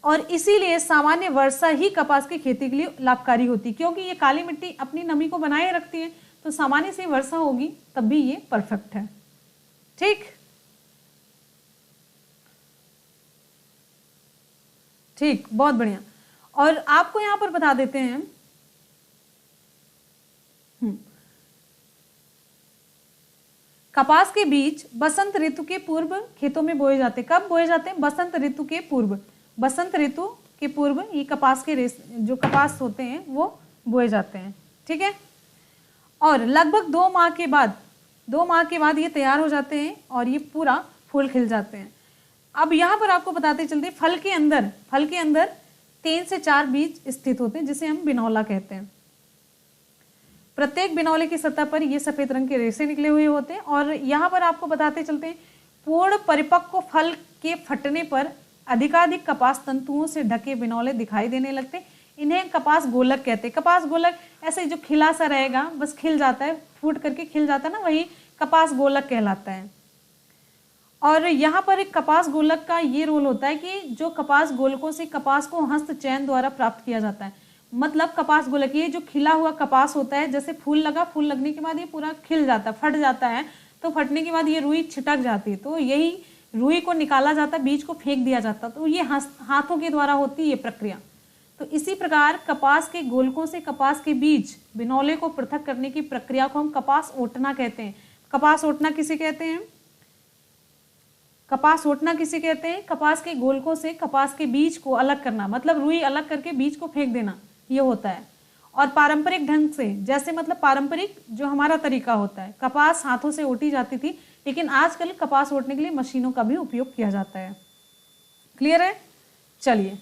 S1: और इसीलिए सामान्य वर्षा ही कपास की खेती के लिए लाभकारी होती है। क्योंकि ये काली मिट्टी अपनी नमी को बनाए रखती है, तो सामान्य से वर्षा होगी तब भी ये परफेक्ट है। ठीक ठीक, बहुत बढ़िया। और आपको यहां पर बता देते हैं, कपास के बीज बसंत ऋतु के पूर्व खेतों में बोए जाते हैं। कब बोए जाते हैं? बसंत ऋतु के पूर्व। बसंत ऋतु के पूर्व ये कपास के जो कपास होते हैं वो बोए जाते हैं। ठीक है। और लगभग 2 माह के बाद ये तैयार हो जाते हैं और ये पूरा फूल खिल जाते हैं। अब यहाँ पर आपको बताते चलते, फल के अंदर 3 से 4 बीज स्थित होते हैं, जिसे हम बिनौला कहते हैं। प्रत्येक बिनौले की सतह पर ये सफेद रंग के रेशे निकले हुए होते हैं। और यहाँ पर आपको बताते चलते हैं, पूर्ण परिपक्व फल के फटने पर अधिकाधिक कपास तंतुओं से ढके बिनौले दिखाई देने लगते हैं। इन्हें कपास गोलक कहते हैं। कपास गोलक ऐसे जो खिला सा रहेगा, बस खिल जाता है, फूट करके खिल जाता है ना, वही कपास गोलक कहलाता है। और यहाँ पर एक कपास गोलक का ये रोल होता है कि जो कपास गोलकों से कपास को हस्त चयन द्वारा प्राप्त किया जाता है। मतलब कपास गोलक, ये जो खिला हुआ कपास होता है, जैसे फूल लगा, फूल लगने के बाद ये पूरा खिल जाता है, फट जाता है, तो फटने के बाद ये रुई छिटक जाती है, तो यही रुई को निकाला जाता है, बीज को फेंक दिया जाता है। तो ये हाथों के द्वारा होती है ये प्रक्रिया। तो इसी प्रकार कपास के गोलकों से कपास के बीज बिनौले को पृथक करने की प्रक्रिया को हम कपास ओटना कहते हैं। कपास ओटना किसे कहते हैं? कपास ओटना किसे कहते हैं? कपास के गोलकों से कपास के बीज को अलग करना, मतलब रुई अलग करके बीज को फेंक देना, ये होता है। और पारंपरिक ढंग से, जैसे मतलब पारंपरिक जो हमारा तरीका होता है, कपास हाथों से ओटी जाती थी, लेकिन आजकल कपास ओटने के लिए मशीनों का भी उपयोग किया जाता है। क्लियर है? चलिए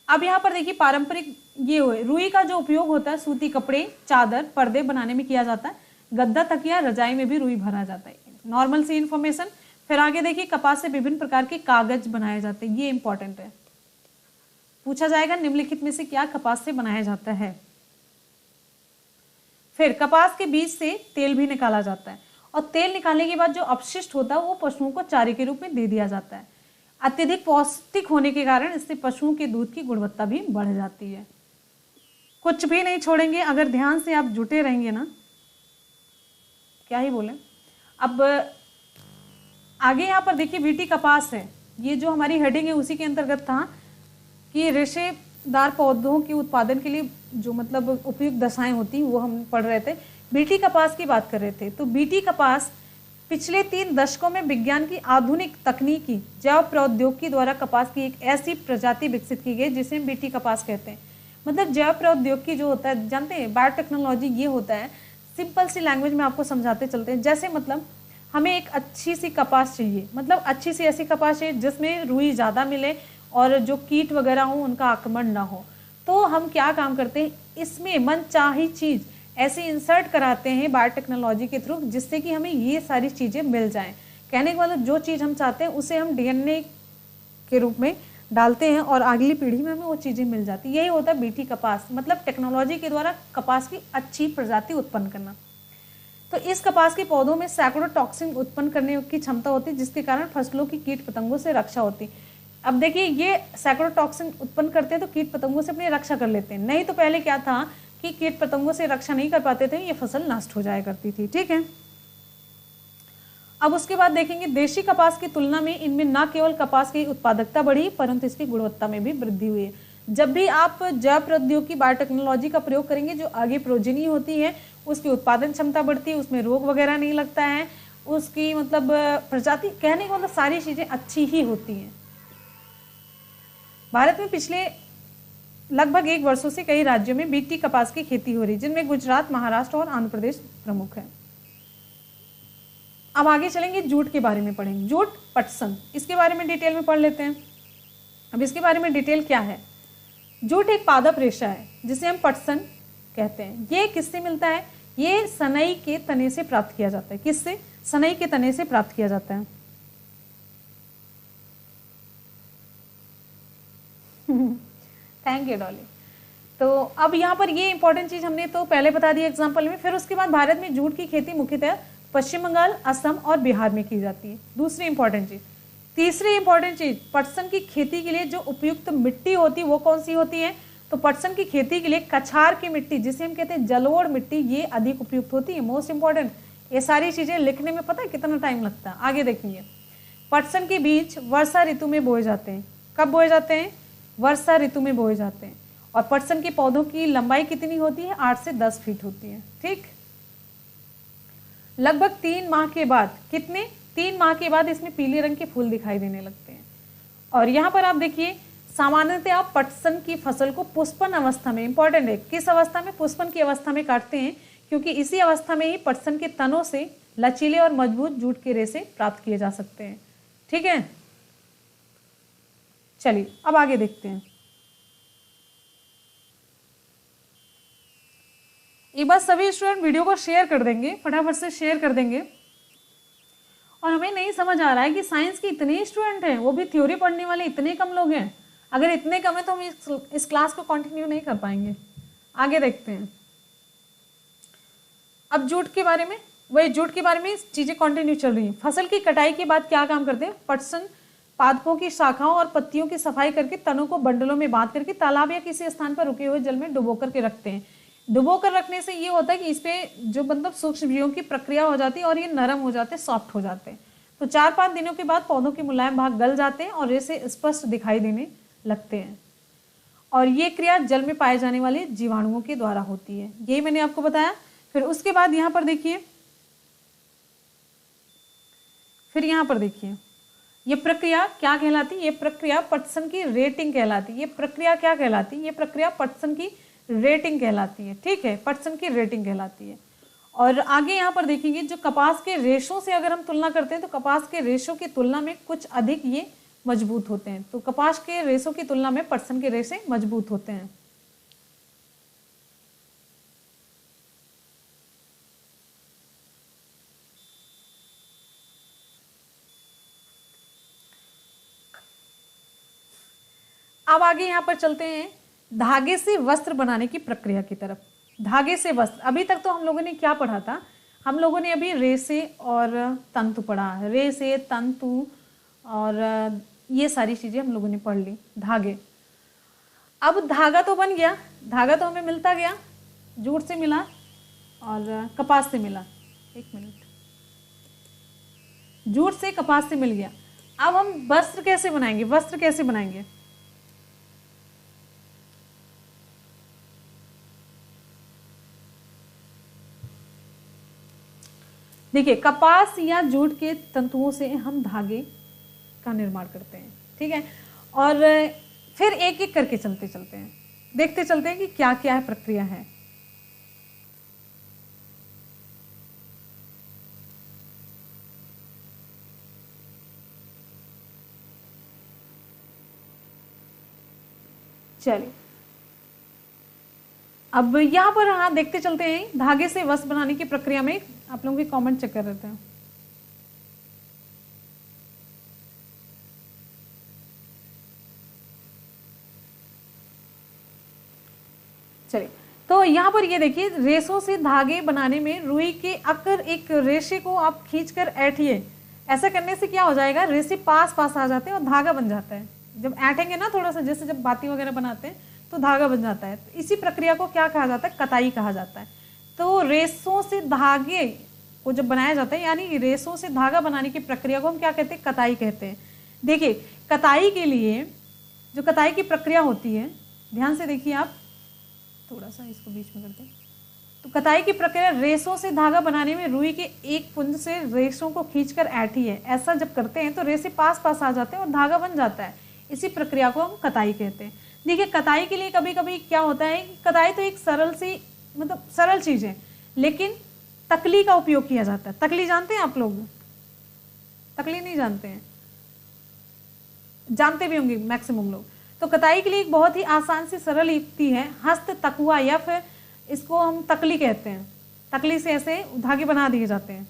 S1: अब यहाँ पर देखिए पारंपरिक ये हुए, रुई का जो उपयोग होता है सूती कपड़े, चादर, पर्दे बनाने में किया जाता है। गद्दा, तकिया, रजाई में भी रुई भरा जाता है। नॉर्मल सी इन्फॉर्मेशन। फिर आगे देखिए कपास से विभिन्न प्रकार के कागज बनाए जाते हैं, ये इंपॉर्टेंट है, पूछा जाएगा निम्नलिखित में से क्या कपास से बनाया जाता है। फिर कपास के बीज से तेल भी निकाला जाता है और तेल निकालने के बाद जो अपशिष्ट होता है वो पशुओं को चारे के रूप में दे दिया जाता है। अत्यधिक पौष्टिक होने के कारण इससे पशुओं के दूध की गुणवत्ता भी बढ़ जाती है। कुछ भी नहीं छोड़ेंगे, अगर ध्यान से आप जुटे रहेंगे ना, क्या ही बोले। अब आगे यहाँ पर देखिए बीटी कपास है, ये जो हमारी हेडिंग है उसी के अंतर्गत था कि रेशेदार पौधों के उत्पादन के लिए जो मतलब उपयुक्त दशाएं होती वो हम पढ़ रहे थे। बीटी कपास की बात कर रहे थे। तो बीटी कपास पिछले 3 दशकों में विज्ञान की आधुनिक तकनीकी जैव प्रौद्योगिकी द्वारा कपास की एक ऐसी प्रजाति विकसित की गई जिसे हम बीटी कपास कहते हैं। मतलब जैव प्रौद्योगिकी जो होता है, जानते हैं बायोटेक्नोलॉजी ये होता है। सिंपल सी लैंग्वेज में आपको समझाते चलते हैं। जैसे मतलब हमें एक अच्छी सी कपास चाहिए, मतलब अच्छी सी ऐसी कपास चाहिए जिसमें रुई ज़्यादा मिले और जो कीट वगैरह हो उनका आक्रमण ना हो। तो हम क्या काम करते हैं, इसमें मनचाही चीज़ ऐसे इंसर्ट कराते हैं बायोटेक्नोलॉजी के थ्रू, जिससे कि हमें ये सारी चीज़ें मिल जाएं। कहने का मतलब जो चीज़ हम चाहते हैं उसे हम डीएनए के रूप में डालते हैं और अगली पीढ़ी में हमें वो चीज़ें मिल जाती। यही होता है बीटी कपास, मतलब टेक्नोलॉजी के द्वारा कपास की अच्छी प्रजाति उत्पन्न करना। तो इस कपास के पौधों में सैकड़ों टॉक्सिन उत्पन्न करने की क्षमता होती है, जिसके कारण फसलों की कीट पतंगों से रक्षा होती। अब देखिए ये सैकड़ों टॉक्सिन उत्पन्न करते हैं तो कीट पतंगों से अपनी रक्षा कर लेते हैं। नहीं तो पहले क्या था कि कीट पतंगों से रक्षा नहीं कर पाते थे, ये फसल नष्ट हो जाया करती थी। ठीक है, अब उसके बाद देखेंगे देशी कपास की तुलना में इनमें न केवल कपास की उत्पादकता बढ़ी परंतु इसकी गुणवत्ता में भी वृद्धि हुई है। जब भी आप जैव प्रौद्योगिकी बायोटेक्नोलॉजी का प्रयोग करेंगे, जो आगे प्रोजेनी होती है उसकी उत्पादन क्षमता बढ़ती है, उसमें रोग वगैरह नहीं लगता है, उसकी मतलब प्रजाति, कहने को मतलब सारी चीजें अच्छी ही होती हैं। भारत में पिछले लगभग 1 वर्षों से कई राज्यों में बीटी कपास की खेती हो रही, जिनमें गुजरात, महाराष्ट्र और आंध्र प्रदेश प्रमुख है। अब आगे चलेंगे, जूट के बारे में पढ़ेंगे। जूट पटसन, इसके बारे में डिटेल में पढ़ लेते हैं। अब इसके बारे में डिटेल क्या है। जूट एक पादप रेशा है जिसे हम पटसन कहते हैं। ये किससे मिलता है, ये सनई के तने से प्राप्त किया जाता है। किससे, सनई के तने से प्राप्त किया जाता है। Thank you Dolly. तो अब यहाँ पर ये इंपॉर्टेंट चीज हमने तो पहले बता दी एग्जाम्पल में। फिर उसके बाद भारत में जूट की खेती मुख्यतः पश्चिम बंगाल, असम और बिहार में की जाती है। दूसरी इंपॉर्टेंट चीज। तीसरी इंपॉर्टेंट चीज, पटसन की खेती के लिए जो उपयुक्त मिट्टी होती है वो कौन सी होती है, तो पटसन की खेती के लिए कछार की मिट्टी, जिसे हम कहते हैं जलोढ़ मिट्टी, ये अधिक उपयुक्त होती है। मोस्ट इंपॉर्टेंट, ये सारी चीजें लिखने में पता है कितना टाइम लगता है। आगे देखेंगे, पटसन के बीज वर्षा ऋतु में बोए जाते हैं। कब बोए जाते हैं, वर्षा ऋतु में बोए जाते हैं। और पटसन के पौधों की लंबाई कितनी होती है, 8 से 10 फीट होती है। ठीक, लगभग 3 माह के बाद, कितने, 3 माह के बाद इसमें पीले रंग के फूल दिखाई देने लगते हैं। और यहाँ पर आप देखिए, सामान्यतः आप पटसन की फसल को पुष्पन अवस्था में, इंपॉर्टेंट है, किस अवस्था में, पुष्पन की अवस्था में काटते हैं, क्योंकि इसी अवस्था में ही पटसन के तनों से लचीले और मजबूत जूट के रेशे प्राप्त किए जा सकते हैं। ठीक है, चलिए अब आगे देखते हैं। एक बार सभी स्टूडेंट वीडियो को शेयर कर देंगे, फटाफट से शेयर कर देंगे। और हमें नहीं समझ आ रहा है कि साइंस के इतने स्टूडेंट हैं, वो भी थ्योरी पढ़ने वाले इतने कम लोग हैं। अगर इतने कम है तो हम इस क्लास को कंटिन्यू नहीं कर पाएंगे। आगे देखते हैं। अब जूट के बारे में, वही जूट के बारे में चीजें कंटिन्यू चल रही हैं। फसल की कटाई के बाद क्या काम करते हैं, पटसन पादपों की शाखाओं और पत्तियों की सफाई करके तनों को बंडलों में बांध करके तालाब या किसी स्थान पर रुके हुए जल में डुबो करके रखते हैं। डुबो कर रखने से ये होता है कि इस पे जो मतलब सूक्ष्म जीवों की प्रक्रिया हो जाती है और ये नरम हो जाते हैं, सॉफ्ट हो जाते हैं। तो 4-5 दिनों के बाद पौधों के मुलायम भाग गल जाते हैं और रेशे स्पष्ट दिखाई देने लगते हैं। और ये क्रिया जल में पाए जाने वाले जीवाणुओं के द्वारा होती है, यही मैंने आपको बताया। फिर उसके बाद यहाँ पर देखिए, ये प्रक्रिया क्या कहलाती है, ये प्रक्रिया पटसन की रेटिंग कहलाती है। ये प्रक्रिया क्या कहलाती है, ये प्रक्रिया पटसन की रेटिंग कहलाती है। ठीक है, पटसन की रेटिंग कहलाती है। और आगे यहाँ पर देखेंगे, जो कपास के रेशों से अगर हम तुलना करते हैं तो कपास के रेशों की तुलना में कुछ अधिक ये मजबूत होते हैं। तो कपास के रेशों की तुलना में पटसन के रेशे मजबूत होते हैं। अब आगे यहाँ पर चलते हैं धागे से वस्त्र बनाने की प्रक्रिया की तरफ। धागे से वस्त्र, अभी तक तो हम लोगों ने क्या पढ़ा था, हम लोगों ने अभी रेशे और तंतु पढ़ा, रेशे तंतु और ये सारी चीजें हम लोगों ने पढ़ ली, धागे। अब धागा तो बन गया, धागा तो हमें मिलता गया, जूट से मिला और कपास से मिला, एक मिनट, जूट से कपास से मिल गया। अब हम वस्त्र कैसे बनाएंगे, वस्त्र कैसे बनाएंगे? देखिए, कपास या जूट के तंतुओं से हम धागे का निर्माण करते हैं, ठीक है। और फिर एक एक करके चलते चलते हैं, देखते चलते हैं कि क्या क्या है प्रक्रिया है। चलिए, अब यहां पर हाँ देखते चलते हैं धागे से वस्त्र बनाने की प्रक्रिया में। आप लोगों के कमेंट चेक कर रहे थे। चलिए, तो यहाँ पर ये देखिए, रेशों से धागे बनाने में रुई के अगर एक रेशे को आप खींचकर ऐंठिए, ऐसा करने से क्या हो जाएगा, रेशे पास पास आ जाते हैं और धागा बन जाता है। जब ऐंठेंगे ना थोड़ा सा, जैसे जब बाती वगैरह बनाते हैं तो धागा बन जाता है। तो इसी प्रक्रिया को क्या कहा जाता है, कताई कहा जाता है। तो रेशों से धागे को जब बनाया जाता है, यानी रेशों से धागा बनाने की प्रक्रिया को हम क्या कहते हैं, कताई कहते हैं। देखिए, कताई के लिए जो कताई की प्रक्रिया होती है, ध्यान से देखिए आप, थोड़ा सा इसको बीच में करते हैं। तो कताई की प्रक्रिया रेशों से धागा बनाने में रुई के एक पुंज से रेशों को खींचकर ऐंठी है। ऐसा जब करते हैं तो रेशे पास पास आ जाते हैं और धागा बन जाता है। इसी प्रक्रिया को हम कताई कहते हैं। देखिए, कताई के लिए कभी कभी क्या होता है, कताई तो एक सरल सी मतलब सरल चीज है, लेकिन तकली का उपयोग किया जाता है। तकली जानते हैं आप लोग? तकली नहीं जानते हैं? जानते भी होंगे मैक्सिमम लोग। तो कताई के लिए एक बहुत ही आसान सी सरल युक्ति है हस्त तकुआ, या फिर इसको हम तकली कहते हैं। तकली से ऐसे धागे बना दिए जाते हैं।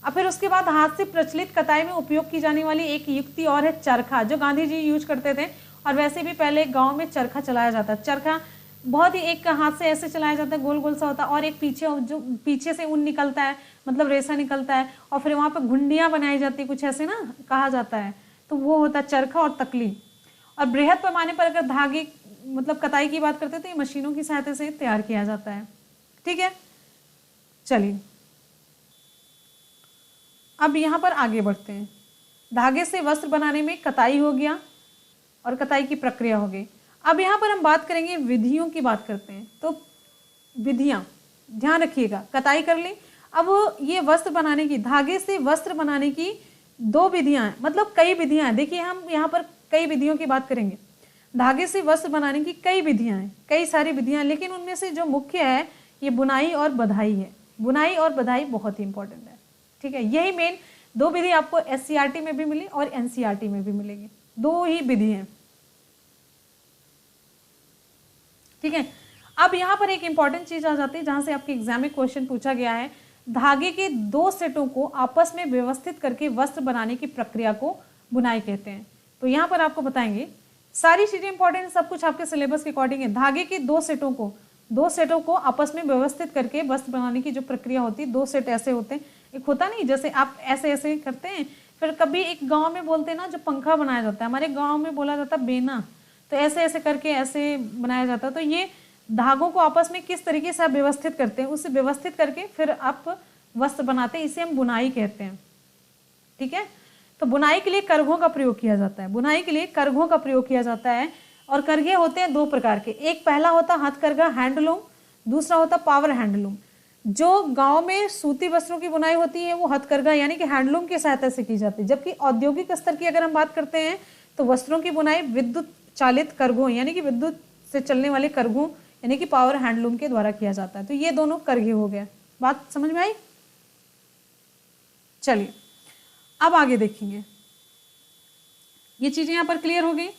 S1: अब फिर उसके बाद हाथ से प्रचलित कताई में उपयोग की जाने वाली एक युक्ति और है चरखा, जो गांधी जी यूज करते थे। और वैसे भी पहले गांव में चरखा चलाया जाता है। चरखा बहुत ही एक हाथ से ऐसे चलाया जाता है, गोल गोल सा होता है, और एक पीछे जो पीछे से ऊन निकलता है, मतलब रेशा निकलता है, और फिर वहां पर घुंडियां बनाई जाती है, कुछ ऐसे ना कहा जाता है। तो वो होता है चरखा और तकली। और बृहद पैमाने पर अगर धागे मतलब कताई की बात करते हैं तो ये मशीनों की सहायता से तैयार किया जाता है, ठीक है। चलिए, अब यहाँ पर आगे बढ़ते हैं। धागे से वस्त्र बनाने में कताई हो गया और कताई की प्रक्रिया हो गई। अब यहाँ पर हम बात करेंगे, विधियों की बात करते हैं। तो विधियां ध्यान रखिएगा, कताई कर ली। अब ये वस्त्र बनाने की, धागे से वस्त्र बनाने की दो विधियां हैं, मतलब कई विधियां हैं। देखिए, हम यहाँ पर कई विधियों की बात करेंगे। धागे से वस्त्र बनाने की कई विधियां हैं, कई सारी विधियां, लेकिन उनमें से जो मुख्य है ये बुनाई और बधाई है। बुनाई और बधाई बहुत ही इंपॉर्टेंट है, ठीक है। यही मेन दो विधि आपको SCERT में भी मिली और NCERT में भी मिलेगी, दो ही विधि हैं, ठीक है। अब यहाँ पर एक इंपॉर्टेंट चीज आ जाती है, जहां से आपके एग्जाम में क्वेश्चन पूछा गया है। धागे के दो सेटों को आपस में व्यवस्थित करके वस्त्र बनाने की प्रक्रिया को बुनाई कहते हैं। तो यहाँ पर आपको बताएंगे, सारी चीजें इंपॉर्टेंट, सब कुछ आपके सिलेबस के अकॉर्डिंग है। धागे के दो सेटों को आपस में व्यवस्थित करके वस्त्र बनाने की जो प्रक्रिया होती है, दो सेट ऐसे होते हैं, एक होता नहीं जैसे आप ऐसे ऐसे करते हैं, फिर कभी एक गांव में बोलते हैं ना, जो पंखा बनाया जाता है, हमारे गांव में बोला जाता है बेना, तो ऐसे ऐसे करके ऐसे बनाया जाता है। तो ये धागों को आपस में किस तरीके से आप व्यवस्थित करते हैं, उसे व्यवस्थित करके फिर आप वस्त्र बनाते हैं, इसे हम बुनाई कहते हैं, ठीक है। तो बुनाई के लिए करघों का प्रयोग किया जाता है, बुनाई के लिए करघों का प्रयोग किया जाता है। और करघे होते हैं दो प्रकार के, एक पहला होता हथकरघा हैंडलूम, दूसरा होता पावर हैंडलूम। जो गांव में सूती वस्त्रों की बुनाई होती है वो हथकरघा यानी कि हैंडलूम की सहायता से की जाती है, जबकि औद्योगिक स्तर की अगर हम बात करते हैं तो वस्त्रों की बुनाई विद्युत चालित करघों यानी कि विद्युत से चलने वाले करघों यानी कि पावर हैंडलूम के द्वारा किया जाता है। तो ये दोनों करघे हो गए, बात समझ में आई? चलिए, अब आगे देखेंगे। ये चीजें यहाँ पर क्लियर हो गई।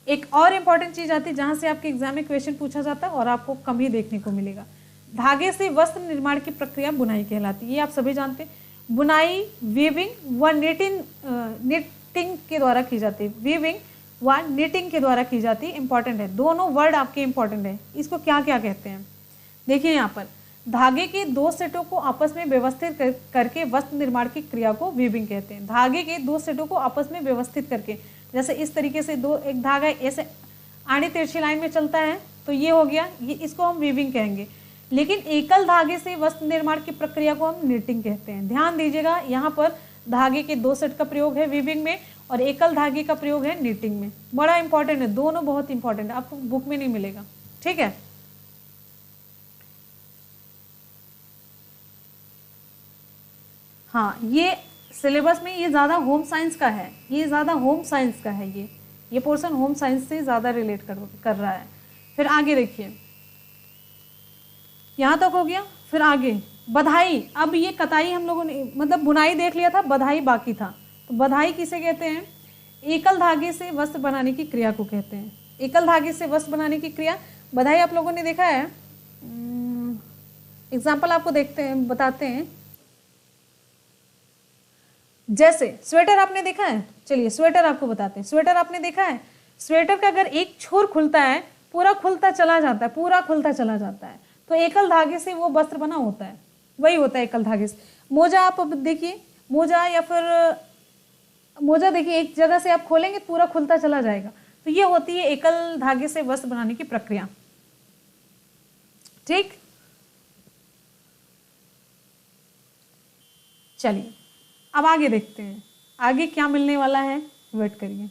S1: एक और इंपॉर्टेंट चीज आती है जहां से आपके एग्जाम में क्वेश्चन पूछा जाता है और आपको कम ही देखने को मिलेगा। धागे से वस्त्र निर्माण की प्रक्रिया बुनाई कहलाती है। ये आप सभी जानते हैं। बुनाई वीविंग व निटिंग के द्वारा की जाती है। वीविंग व निटिंग के द्वारा की जाती है। इंपॉर्टेंट है, दोनों वर्ड आपके इंपॉर्टेंट है। इसको क्या क्या कहते हैं देखिए यहाँ पर। धागे के दो सेटों को आपस में व्यवस्थित करके वस्त्र निर्माण की क्रिया को वीविंग कहते हैं। धागे के दो सेटों को आपस में व्यवस्थित करके, जैसे इस तरीके से एक धागा ऐसे आड़ी तिरछी लाइन में चलता है तो ये हो गया, ये इसको हम वीविंग कहेंगे। लेकिन एकल धागे से वस्त्र निर्माण की प्रक्रिया को हम निटिंग कहते हैं। ध्यान दीजिएगा, यहाँ पर धागे के दो सेट का प्रयोग है वीविंग में और एकल धागे का प्रयोग है निटिंग में। बड़ा इंपॉर्टेंट है, दोनों बहुत इंपॉर्टेंट है, आपको बुक में नहीं मिलेगा। ठीक है, हाँ, ये सिलेबस में ये ज़्यादा होम साइंस का है, ये ज़्यादा होम साइंस का है। ये पोर्शन होम साइंस से ज़्यादा रिलेट कर रहा है। फिर आगे देखिए, यहाँ तक हो गया। फिर आगे बधाई। अब ये कताई हम लोगों ने मतलब बुनाई देख लिया था, बधाई बाकी था। तो बधाई किसे कहते हैं? एकल धागे से वस्त्र बनाने की क्रिया को कहते हैं। एकल धागे से वस्त्र बनाने की क्रिया बधाई आप लोगों ने देखा है। एग्जाम्पल आपको देखते हैं, बताते हैं। जैसे स्वेटर आपने देखा है, चलिए स्वेटर आपको बताते हैं। स्वेटर आपने देखा है, स्वेटर का अगर एक छोर खुलता है, पूरा खुलता चला जाता है, पूरा खुलता चला जाता है, तो एकल धागे से वो वस्त्र बना होता है, वही होता है एकल धागे से। मोजा आप अब देखिए, मोजा या फिर मोजा देखिए, एक जगह से आप खोलेंगे पूरा खुलता चला जाएगा, तो ये होती है एकल धागे से वस्त्र बनाने की प्रक्रिया। ठीक, चलिए अब आगे देखते हैं, आगे क्या मिलने वाला है, वेट करिए।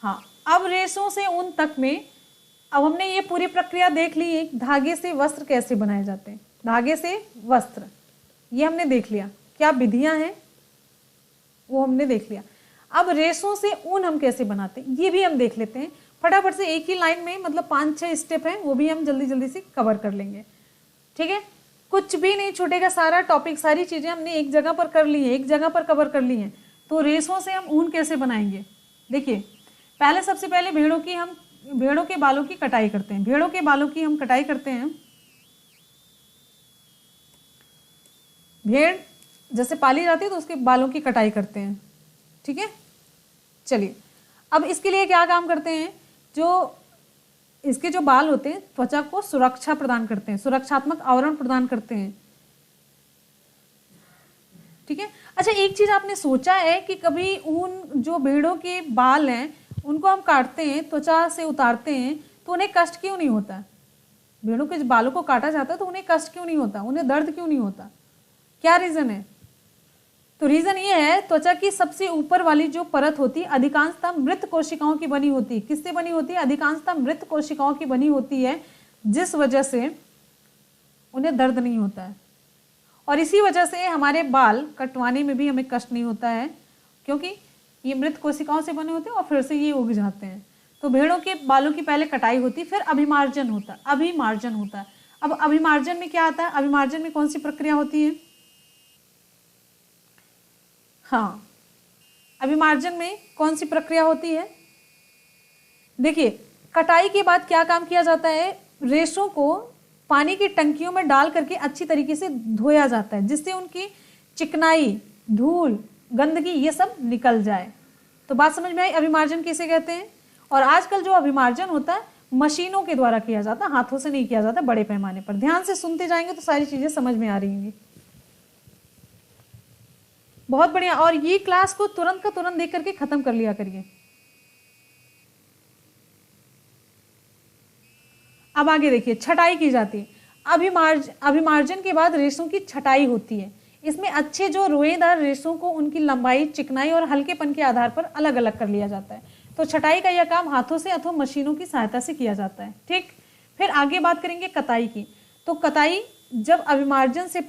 S1: हाँ, अब रेशों से ऊन तक में अब हमने ये पूरी प्रक्रिया देख ली। एक धागे से वस्त्र कैसे बनाए जाते हैं, धागे से वस्त्र, ये हमने देख लिया। क्या विधियां हैं वो हमने देख लिया। अब रेशों से ऊन हम कैसे बनाते हैं ये भी हम देख लेते हैं फटाफट से। एक ही लाइन में मतलब 5-6 स्टेप हैं, वो भी हम जल्दी जल्दी से कवर कर लेंगे। ठीक है, कुछ भी नहीं छूटेगा, सारा टॉपिक, सारी चीजें हमने एक जगह पर कर ली है, एक जगह पर कवर कर ली हैं। तो रेशों से हम ऊन कैसे बनाएंगे देखिए। पहले सबसे पहले भेड़ों के बालों की कटाई करते हैं। भेड़ों के बालों की हम कटाई करते हैं। भेड़ जैसे पाली जाती है तो उसके बालों की कटाई करते हैं। ठीक है, चलिए अब इसके लिए क्या काम करते हैं, जो इसके जो बाल होते हैं त्वचा को सुरक्षा प्रदान करते हैं, सुरक्षात्मक आवरण प्रदान करते हैं। ठीक है, अच्छा एक चीज आपने सोचा है कि कभी ऊन जो भेड़ों के बाल हैं उनको हम काटते हैं, त्वचा से उतारते हैं, तो उन्हें कष्ट क्यों नहीं होता? भेड़ों के बालों को काटा जाता है तो उन्हें कष्ट क्यों नहीं होता, उन्हें दर्द क्यों नहीं होता? क्या रीजन है? तो रीजन ये है, त्वचा की सबसे ऊपर वाली जो परत होती है अधिकांशतः मृत कोशिकाओं की बनी होती है। किससे बनी होती है? अधिकांशतः मृत कोशिकाओं की बनी होती है, जिस वजह से उन्हें दर्द नहीं होता है। और इसी वजह से हमारे बाल कटवाने में भी हमें कष्ट नहीं होता है, क्योंकि ये मृत कोशिकाओं से बने होते हैं और फिर से ये उग जाते हैं। तो भेड़ों के बालों की पहले कटाई होती है, फिर अभिमार्जन होता है। अभिमार्जन होता है। अब अभिमार्जन में क्या आता है? अभिमार्जन में कौन सी प्रक्रिया होती है? हाँ, अभिमार्जन में कौन सी प्रक्रिया होती है? देखिए, कटाई के बाद क्या काम किया जाता है, रेशों को पानी की टंकियों में डाल करके अच्छी तरीके से धोया जाता है, जिससे उनकी चिकनाई, धूल, गंदगी ये सब निकल जाए। तो बात समझ में आई, अभिमार्जन किसे कहते हैं? और आजकल जो अभिमार्जन होता है मशीनों के द्वारा किया जाता है, हाथों से नहीं किया जाता बड़े पैमाने पर। ध्यान से सुनते जाएंगे तो सारी चीजें समझ में आ रही होंगी। बहुत बढ़िया। और ये क्लास को तुरंत का तुरंत देख करके खत्म कर लिया करिए। अब आगे देखिए, छटाई की जाती है। अभिमार्जन के बाद रेशों की छटाई होती है। इसमें अच्छे जो रोएदार रेशों को उनकी लंबाई, चिकनाई और हल्केपन के आधार पर अलग अलग कर लिया जाता है। तो छटाई का यह काम हाथों से अथवा मशीनों की सहायता से किया जाता है। ठीक, फिर आगे बात करेंगे कताई की। तो कताई जब अभिमार्जन से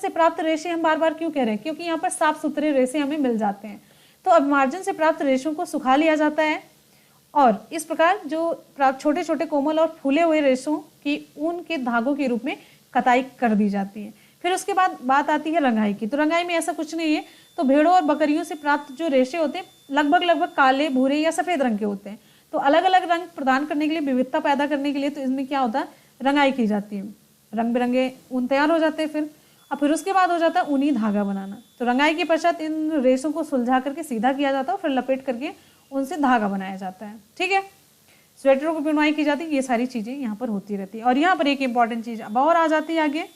S1: प्राप्त रेशे, हम बार बार क्यों कह रहे हैं, क्योंकि यहाँ पर साफ सुथरे रेशे हमें मिल जाते हैं। तो अभिमार्जन से प्राप्त रेशों को सुखा लिया जाता है और इस प्रकार जो प्राप्त छोटे छोटे कोमल और फूले हुए रेशों की ऊन के धागों के रूप में कताई कर दी जाती है। फिर उसके बाद बात आती है रंगाई की। तो रंगाई में ऐसा कुछ नहीं है। तो भेड़ों और बकरियों से प्राप्त जो रेशे होते हैं लगभग काले, भूरे या सफेद रंग के होते हैं। तो अलग अलग रंग प्रदान करने के लिए, विविधता पैदा करने के लिए, तो इसमें क्या होता है, रंगाई की जाती है। रंग बिरंगे ऊन तैयार हो जाते हैं फिर उसके बाद हो जाता है ऊनी धागा बनाना। तो रंगाई के पश्चात इन रेशों को सुलझा करके सीधा किया जाता है, फिर लपेट करके उनसे धागा बनाया जाता है। ठीक है, स्वेटरों की बुनाई की जाती है। ये सारी चीजें यहाँ पर होती रहती है। और यहाँ पर एक इंपॉर्टेंट चीज अब और आ जाती है आगे।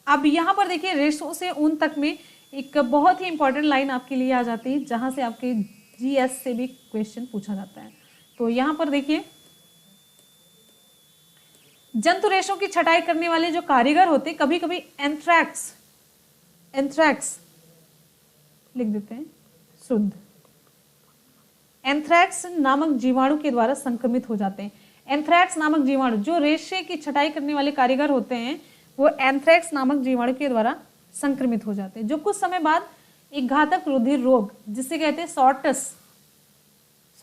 S1: अब यहाँ पर देखिए रेशों से ऊन तक में एक बहुत ही इंपॉर्टेंट लाइन आपके लिए आ जाती है, जहां से आपके जीएस से भी क्वेश्चन पूछा जाता है। तो यहाँ पर देखिए, जंतु रेशों की छटाई करने वाले जो कारीगर होते, कभी कभी एंथ्रैक्स लिख देते हैं शुद्ध, एंथ्रैक्स नामक जीवाणु के द्वारा संक्रमित हो जाते हैं। एंथ्रैक्स नामक जीवाणु, जो रेशे की छटाई करने वाले कारीगर होते हैं, वो एंथ्रैक्स नामक जीवाणु के द्वारा संक्रमित हो जाते हैं, जो कुछ समय बाद एक घातक रुधिर रोग, जिसे कहते हैं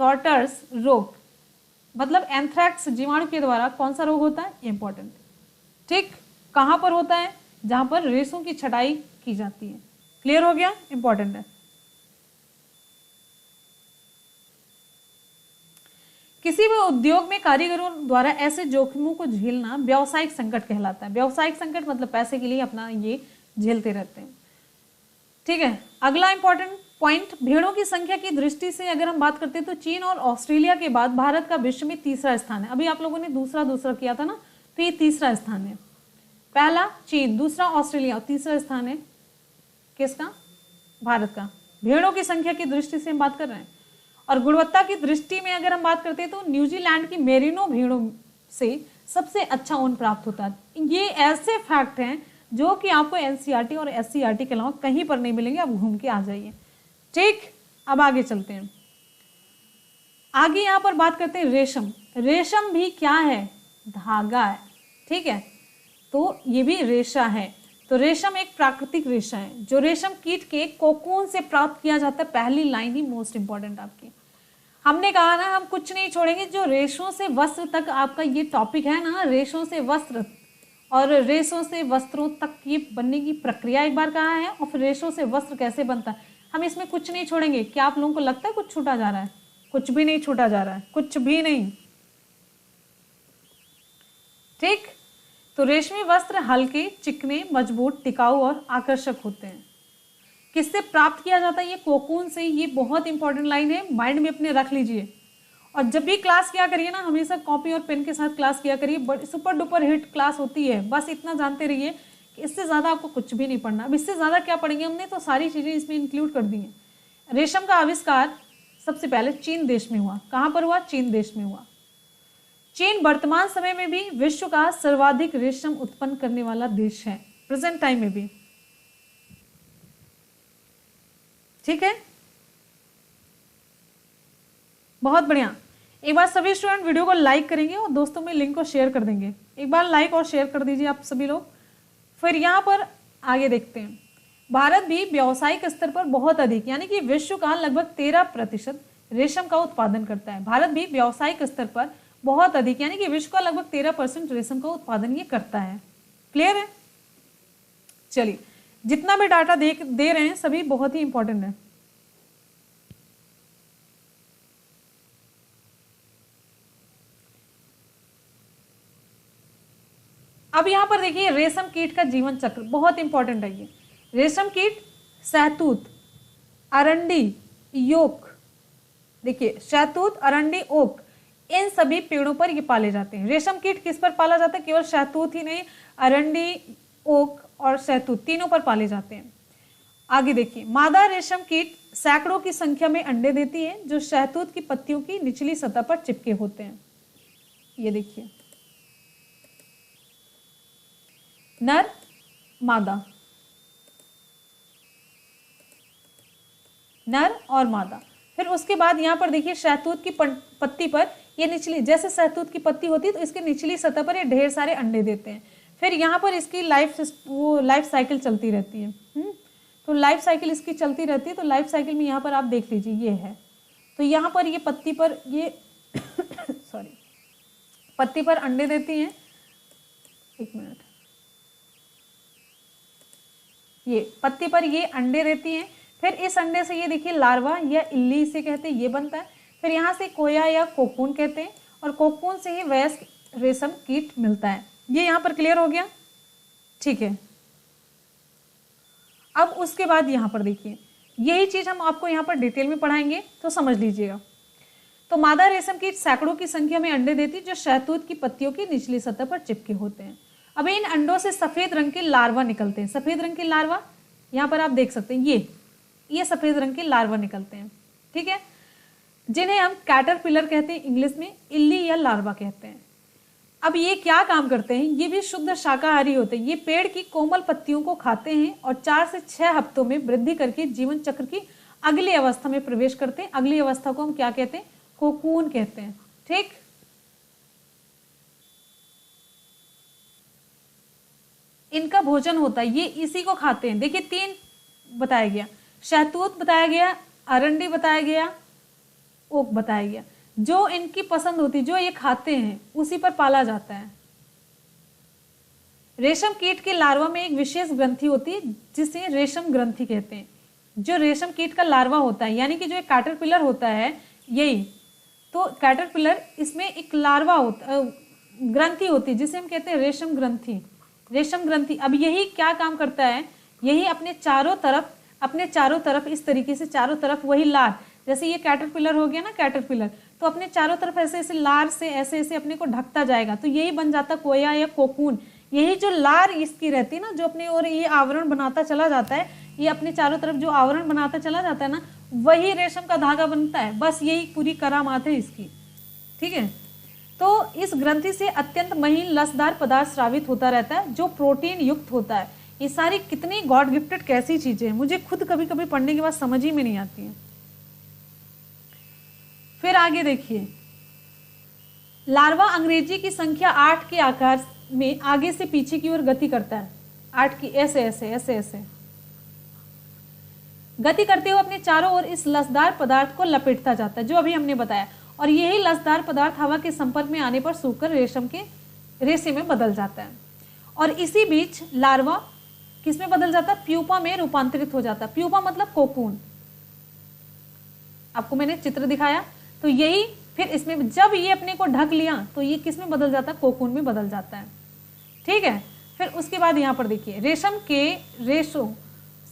S1: सॉर्टर्स रोग, मतलब एंथ्रैक्स जीवाणु के द्वारा कौन सा रोग होता है, इंपॉर्टेंट। ठीक, कहां पर होता है, जहां पर रेशों की छटाई की जाती है। क्लियर हो गया, इंपॉर्टेंट है। किसी भी उद्योग में कारीगरों द्वारा ऐसे जोखिमों को झेलना व्यावसायिक संकट कहलाता है। व्यावसायिक संकट मतलब पैसे के लिए अपना ये झेलते रहते हैं। ठीक है, अगला इंपॉर्टेंट पॉइंट, भेड़ों की संख्या की दृष्टि से अगर हम बात करते हैं तो चीन और ऑस्ट्रेलिया के बाद भारत का विश्व में तीसरा स्थान है। अभी आप लोगों ने दूसरा किया था ना, तो ये तीसरा स्थान है। पहला चीन, दूसरा ऑस्ट्रेलिया और तीसरा स्थान है किसका, भारत का। भेड़ों की संख्या की दृष्टि से हम बात कर रहे हैं। और गुणवत्ता की दृष्टि में अगर हम बात करते हैं तो न्यूजीलैंड की मेरिनो भेड़ों से सबसे अच्छा ऊन प्राप्त होता है। ये ऐसे फैक्ट हैं जो कि आपको एनसीईआरटी और एससीईआरटी के अलावा कहीं पर नहीं मिलेंगे, आप घूम के आ जाइए। ठीक, अब आगे चलते हैं। आगे यहां पर बात करते हैं रेशम। रेशम भी क्या है, धागा है। ठीक है, तो ये भी रेशा है। तो रेशम एक प्राकृतिक रेशा है जो रेशम कीट के कोकून से प्राप्त किया जाता है। पहली लाइन ही मोस्ट इंपॉर्टेंट आपकी। हमने कहा ना हम कुछ नहीं छोड़ेंगे, जो रेशों से वस्त्र तक आपका ये टॉपिक है ना, रेशों से वस्त्र और रेशों से वस्त्रों तक ये बनने की प्रक्रिया एक बार कहा है, और फिर रेशों से वस्त्र कैसे बनता है, हम इसमें कुछ नहीं छोड़ेंगे। क्या आप लोगों को लगता है कुछ छूटा जा रहा है? कुछ भी नहीं छूटा जा रहा है, कुछ भी नहीं। ठीक, तो रेशमी वस्त्र हल्के, चिकने, मजबूत, टिकाऊ और आकर्षक होते हैं। किससे प्राप्त किया जाता है? ये कोकून से। ये बहुत इंपॉर्टेंट लाइन है, माइंड में अपने रख लीजिए। और जब भी क्लास किया करिए ना, हमेशा कॉपी और पेन के साथ क्लास किया करिए। सुपर डुपर हिट क्लास होती है, बस इतना जानते रहिए कि इससे ज़्यादा आपको कुछ भी नहीं पढ़ना। अब इससे ज़्यादा क्या पढ़ेंगे, हमने तो सारी चीज़ें इसमें इंक्लूड कर दी हैं। रेशम का आविष्कार सबसे पहले चीन देश में हुआ। कहाँ पर हुआ? चीन देश में हुआ। चीन वर्तमान समय में भी विश्व का सर्वाधिक रेशम उत्पन्न करने वाला देश है, प्रेजेंट टाइम में भी। ठीक है, बहुत बढ़िया। एक बार सभी स्टूडेंट वीडियो को लाइक करेंगे और दोस्तों में लिंक को शेयर कर देंगे। एक बार लाइक और शेयर कर दीजिए आप सभी लोग। फिर यहाँ पर आगे देखते हैं। भारत भी व्यावसायिक स्तर पर बहुत अधिक, यानी कि विश्व का लगभग 13% रेशम का उत्पादन करता है। भारत भी व्यावसायिक स्तर पर बहुत अधिक, यानी कि विश्व का लगभग 13% रेशम का उत्पादन ये करता है। क्लियर है? चलिए, जितना भी डाटा दे रहे हैं सभी बहुत ही इंपॉर्टेंट है। अब यहां पर देखिए रेशम कीट का जीवन चक्र बहुत इंपॉर्टेंट है। ये रेशम कीट शहतूत, अरंडी, योक, देखिए शहतूत, अरंडी, ओक, इन सभी पेड़ों पर ये पाले जाते हैं। रेशम कीट किस पर पाला जाता है? केवल शहतूत ही नहीं, अरंडी, ओक और शहतूत तीनों पर पाले जाते हैं। आगे देखिए, मादा रेशम कीट सैकड़ों की संख्या में अंडे देती है जो शहतूत की पत्तियों की निचली सतह पर चिपके होते हैं। ये देखिए, नर, मादा, नर और मादा। फिर उसके बाद यहाँ पर देखिए शहतूत की पत्ती पर ये निचली, जैसे शहतूत की पत्ती होती है तो इसके निचली सतह पर ये ढेर सारे अंडे देते हैं। फिर यहाँ पर इसकी लाइफ साइकिल चलती रहती है। तो लाइफ साइकिल इसकी चलती रहती है। तो लाइफ साइकिल में यहाँ पर आप देख लीजिए ये है। तो यहाँ पर ये पत्ती पर ये सॉरी पत्ती पर अंडे देती हैं, एक मिनट, ये पत्ती पर ये अंडे देती हैं। फिर इस अंडे से ये देखिए लार्वा या इल्ली इसे कहते हैं, ये बनता है। फिर यहाँ से कोया या कोकून कहते हैं, और कोकून से ही वयस्क रेशम कीट मिलता है। ये यहाँ पर क्लियर हो गया, ठीक है। अब उसके बाद यहाँ पर देखिए, यही चीज हम आपको यहाँ पर डिटेल में पढ़ाएंगे, तो समझ लीजिएगा। तो मादा रेशम कीट सैकड़ों की संख्या में अंडे देती, जो शहतूत की पत्तियों की निचली सतह पर चिपके होते हैं। अब इन अंडों से सफेद रंग के लार्वा निकलते हैं। सफेद रंग के लार्वा यहाँ पर आप देख सकते हैं, ये सफेद रंग के लार्वा निकलते हैं, ठीक है, जिन्हें हम कैटरपिलर कहते हैं, इंग्लिश में इल्ली या लार्वा कहते हैं। अब ये क्या काम करते हैं, ये भी शुद्ध शाकाहारी होते हैं। ये पेड़ की कोमल पत्तियों को खाते हैं और 4 से 6 हफ्तों में वृद्धि करके जीवन चक्र की अगली अवस्था में प्रवेश करते हैं। अगली अवस्था को हम क्या कहते हैं, कोकून कहते हैं, ठीक। इनका भोजन होता है, ये इसी को खाते हैं। देखिए 3 बताया गया, शहतूत बताया गया, अरंडी बताया गया, ओक बताया गया। जो इनकी पसंद होती, जो ये खाते हैं, उसी पर पाला जाता है। रेशम कीट के लार्वा में एक विशेष ग्रंथि होती है जिसे रेशम ग्रंथि कहते हैं। जो रेशम कीट का लार्वा होता है, यानी कि जो एक कैटरपिलर होता है, यही तो कैटरपिलर, इसमें एक लार्वा होता, ग्रंथि होती है जिसे हम कहते हैं रेशम ग्रंथि। रेशम ग्रंथि अब यही क्या काम करता है, यही अपने चारों तरफ इस तरीके से चारों तरफ वही लार, जैसे ये कैटरपिलर हो गया ना, कैटरपिलर, तो अपने चारों तरफ ऐसे ऐसे लार से ऐसे ऐसे अपने को ढकता जाएगा, तो यही बन जाता कोया या कोकून। यही जो लार इसकी रहती है ना, जो अपने और ये आवरण बनाता चला जाता है, ये अपने चारों तरफ जो आवरण बनाता चला जाता है ना, वही रेशम का धागा बनता है। बस यही पूरी करामात है इसकी, ठीक है। तो इस ग्रंथि से अत्यंत महीन लसदार पदार्थ स्रावित होता रहता है, जो प्रोटीन युक्त होता है। ये सारी कितनी गॉड गिफ्टेड कैसी चीजें हैं, मुझे खुद कभी कभी पढ़ने के बाद समझ ही में नहीं आती है। फिर आगे देखिए, लार्वा अंग्रेजी की संख्या 8 के आकार में आगे से पीछे की ओर गति करता है। 8 की ऐसे ऐसे ऐसे ऐसे गति करते हुए अपने चारों ओर इस लसदार पदार्थ को लपेटता जाता है, जो अभी हमने बताया। और यही लसदार पदार्थ हवा के संपर्क में आने पर सूखकर रेशम के रेशे में बदल जाता है। और इसी बीच लार्वा किस में बदल जाता है, प्यूपा में रूपांतरित हो जाता है। प्यूपा मतलब कोकून, आपको मैंने चित्र दिखाया। तो यही फिर इसमें जब ये अपने को ढक लिया तो ये किस में बदल जाता है, कोकून में बदल जाता है, ठीक है। फिर उसके बाद यहाँ पर देखिए, रेशम के रेशों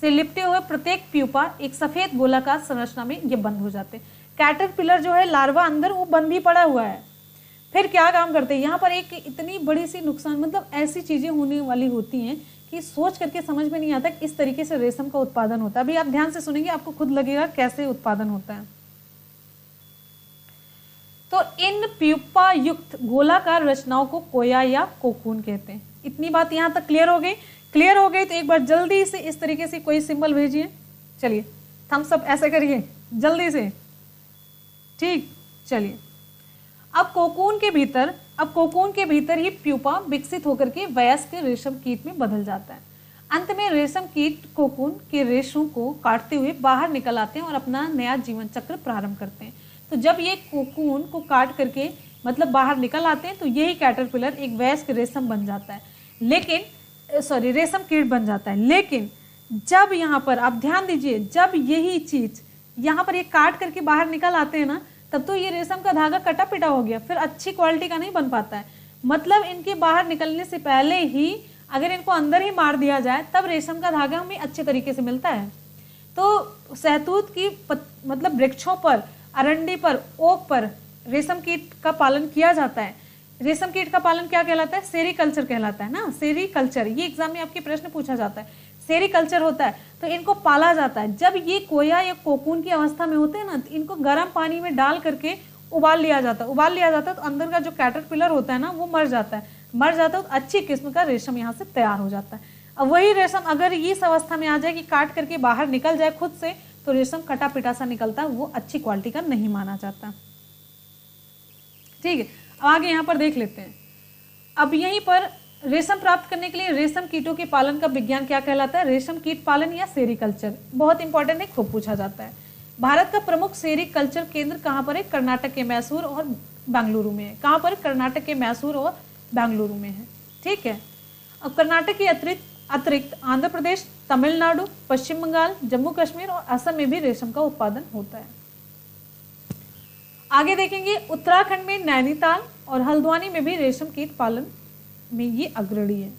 S1: से लिपटे हुए प्रत्येक प्यूपा एक सफेद गोलाकार संरचना में ये बंद हो जाते हैं। कैटरपिलर जो है लार्वा अंदर वो बंद ही पड़ा हुआ है। फिर क्या काम करते हैं, यहाँ पर एक इतनी बड़ी सी नुकसान, मतलब ऐसी चीजें होने वाली होती हैं कि सोच करके समझ में नहीं आता कि इस तरीके से रेशम का उत्पादन होता है। अभी आप ध्यान से सुनेंगे, आपको खुद लगेगा कैसे उत्पादन होता है। तो इन प्यूपा युक्त गोलाकार रचनाओं को कोया या कोकून कहते हैं। इतनी बात यहाँ तक क्लियर हो गई। क्लियर हो गई तो एक बार जल्दी से इस तरीके से कोई सिंबल भेजिए। चलिए थम्स अप ऐसे करिए जल्दी से, ठीक। चलिए अब कोकून के भीतर ही प्यूपा विकसित होकर के वयस्क रेशम कीट में बदल जाता है। अंत में रेशम कीट कोकून के रेशों को काटते हुए बाहर निकल आते हैं और अपना नया जीवन चक्र प्रारंभ करते हैं। तो जब ये कोकून को काट करके मतलब बाहर निकल आते हैं तो यही कैटरपिलर एक वयस्क रेशम बन जाता है, रेशम कीट बन जाता है। लेकिन जब यहाँ पर आप ध्यान दीजिए, जब यही चीज यहाँ पर ये काट करके बाहर निकल आते हैं ना, तब तो ये रेशम का धागा कटा पिटा हो गया, फिर अच्छी क्वालिटी का नहीं बन पाता है। मतलब इनके बाहर निकलने से पहले ही अगर इनको अंदर ही मार दिया जाए तब रेशम का धागा हमें अच्छे तरीके से मिलता है। तो सहतूत की मतलब वृक्षों पर, अरंडी पर, ओक पर रेशम कीट का पालन किया जाता है। रेशम कीट का पालन क्या कहलाता है, सेरीकल्चर कहलाता है ना, सेरीकल्चर। ये एग्जाम में आपके प्रश्न पूछा जाता है, सेरीकल्चर होता है। तो इनको पाला जाता है। जब ये कोया या कोकून की अवस्था में होते हैं ना, तो इनको गर्म पानी में डाल करके उबाल लिया जाता है तो अंदर का जो कैटरपिलर होता है ना वो मर जाता है तो अच्छी किस्म का रेशम यहाँ से तैयार हो जाता है। अब वही रेशम अगर इस अवस्था में आ जाए कि काट करके बाहर निकल जाए खुद से, तो रेशम कटा पिटा सा निकलता है, वो अच्छी क्वालिटी का नहीं माना जाता, ठीक है। अब आगे यहाँ पर देख लेते हैं। अब यहीं पर रेशम प्राप्त करने के लिए रेशम कीटों के पालन का विज्ञान क्या कहलाता है, रेशम कीट पालन या सेरीकल्चर। बहुत इंपॉर्टेंट है, खूब पूछा जाता है। भारत का प्रमुख सेरीकल्चर केंद्र कहाँ पर है, कर्नाटक के मैसूर और बेंगलुरु में है। कहाँ पर? कर्नाटक के मैसूर और बेंगलुरु में है। ठीक है। अब कर्नाटक के अतिरिक्त आंध्र प्रदेश, तमिलनाडु, पश्चिम बंगाल, जम्मू कश्मीर और असम में भी रेशम का उत्पादन होता है। आगे देखेंगे उत्तराखंड में नैनीताल और हल्द्वानी में भी रेशम कीट पालन में ये अग्रणी है।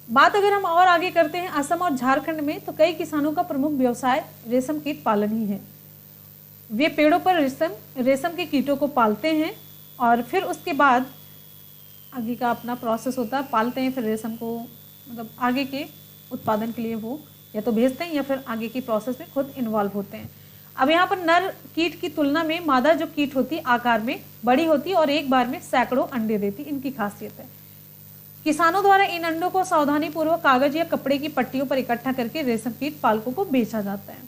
S1: बात अगर हम और आगे करते हैं असम और झारखंड में, तो कई किसानों का प्रमुख व्यवसाय रेशम कीट पालन ही है। वे पेड़ों पर रेशम के कीटों को पालते हैं और फिर उसके बाद आगे का अपना प्रोसेस होता है, पालते हैं, फिर रेशम को मतलब आगे के उत्पादन के लिए वो या तो भेजते हैं या फिर आगे की प्रोसेस में खुद इन्वॉल्व होते हैं। अब यहाँ पर नर कीट की तुलना में मादा जो कीट होती है आकार में बड़ी होती है और एक बार में सैकड़ों अंडे देती, इनकी खासियत है। किसानों द्वारा इन अंडों को सावधानी पूर्वक कागज या कपड़े की पट्टियों पर इकट्ठा करके रेशम कीट पालकों को बेचा जाता है।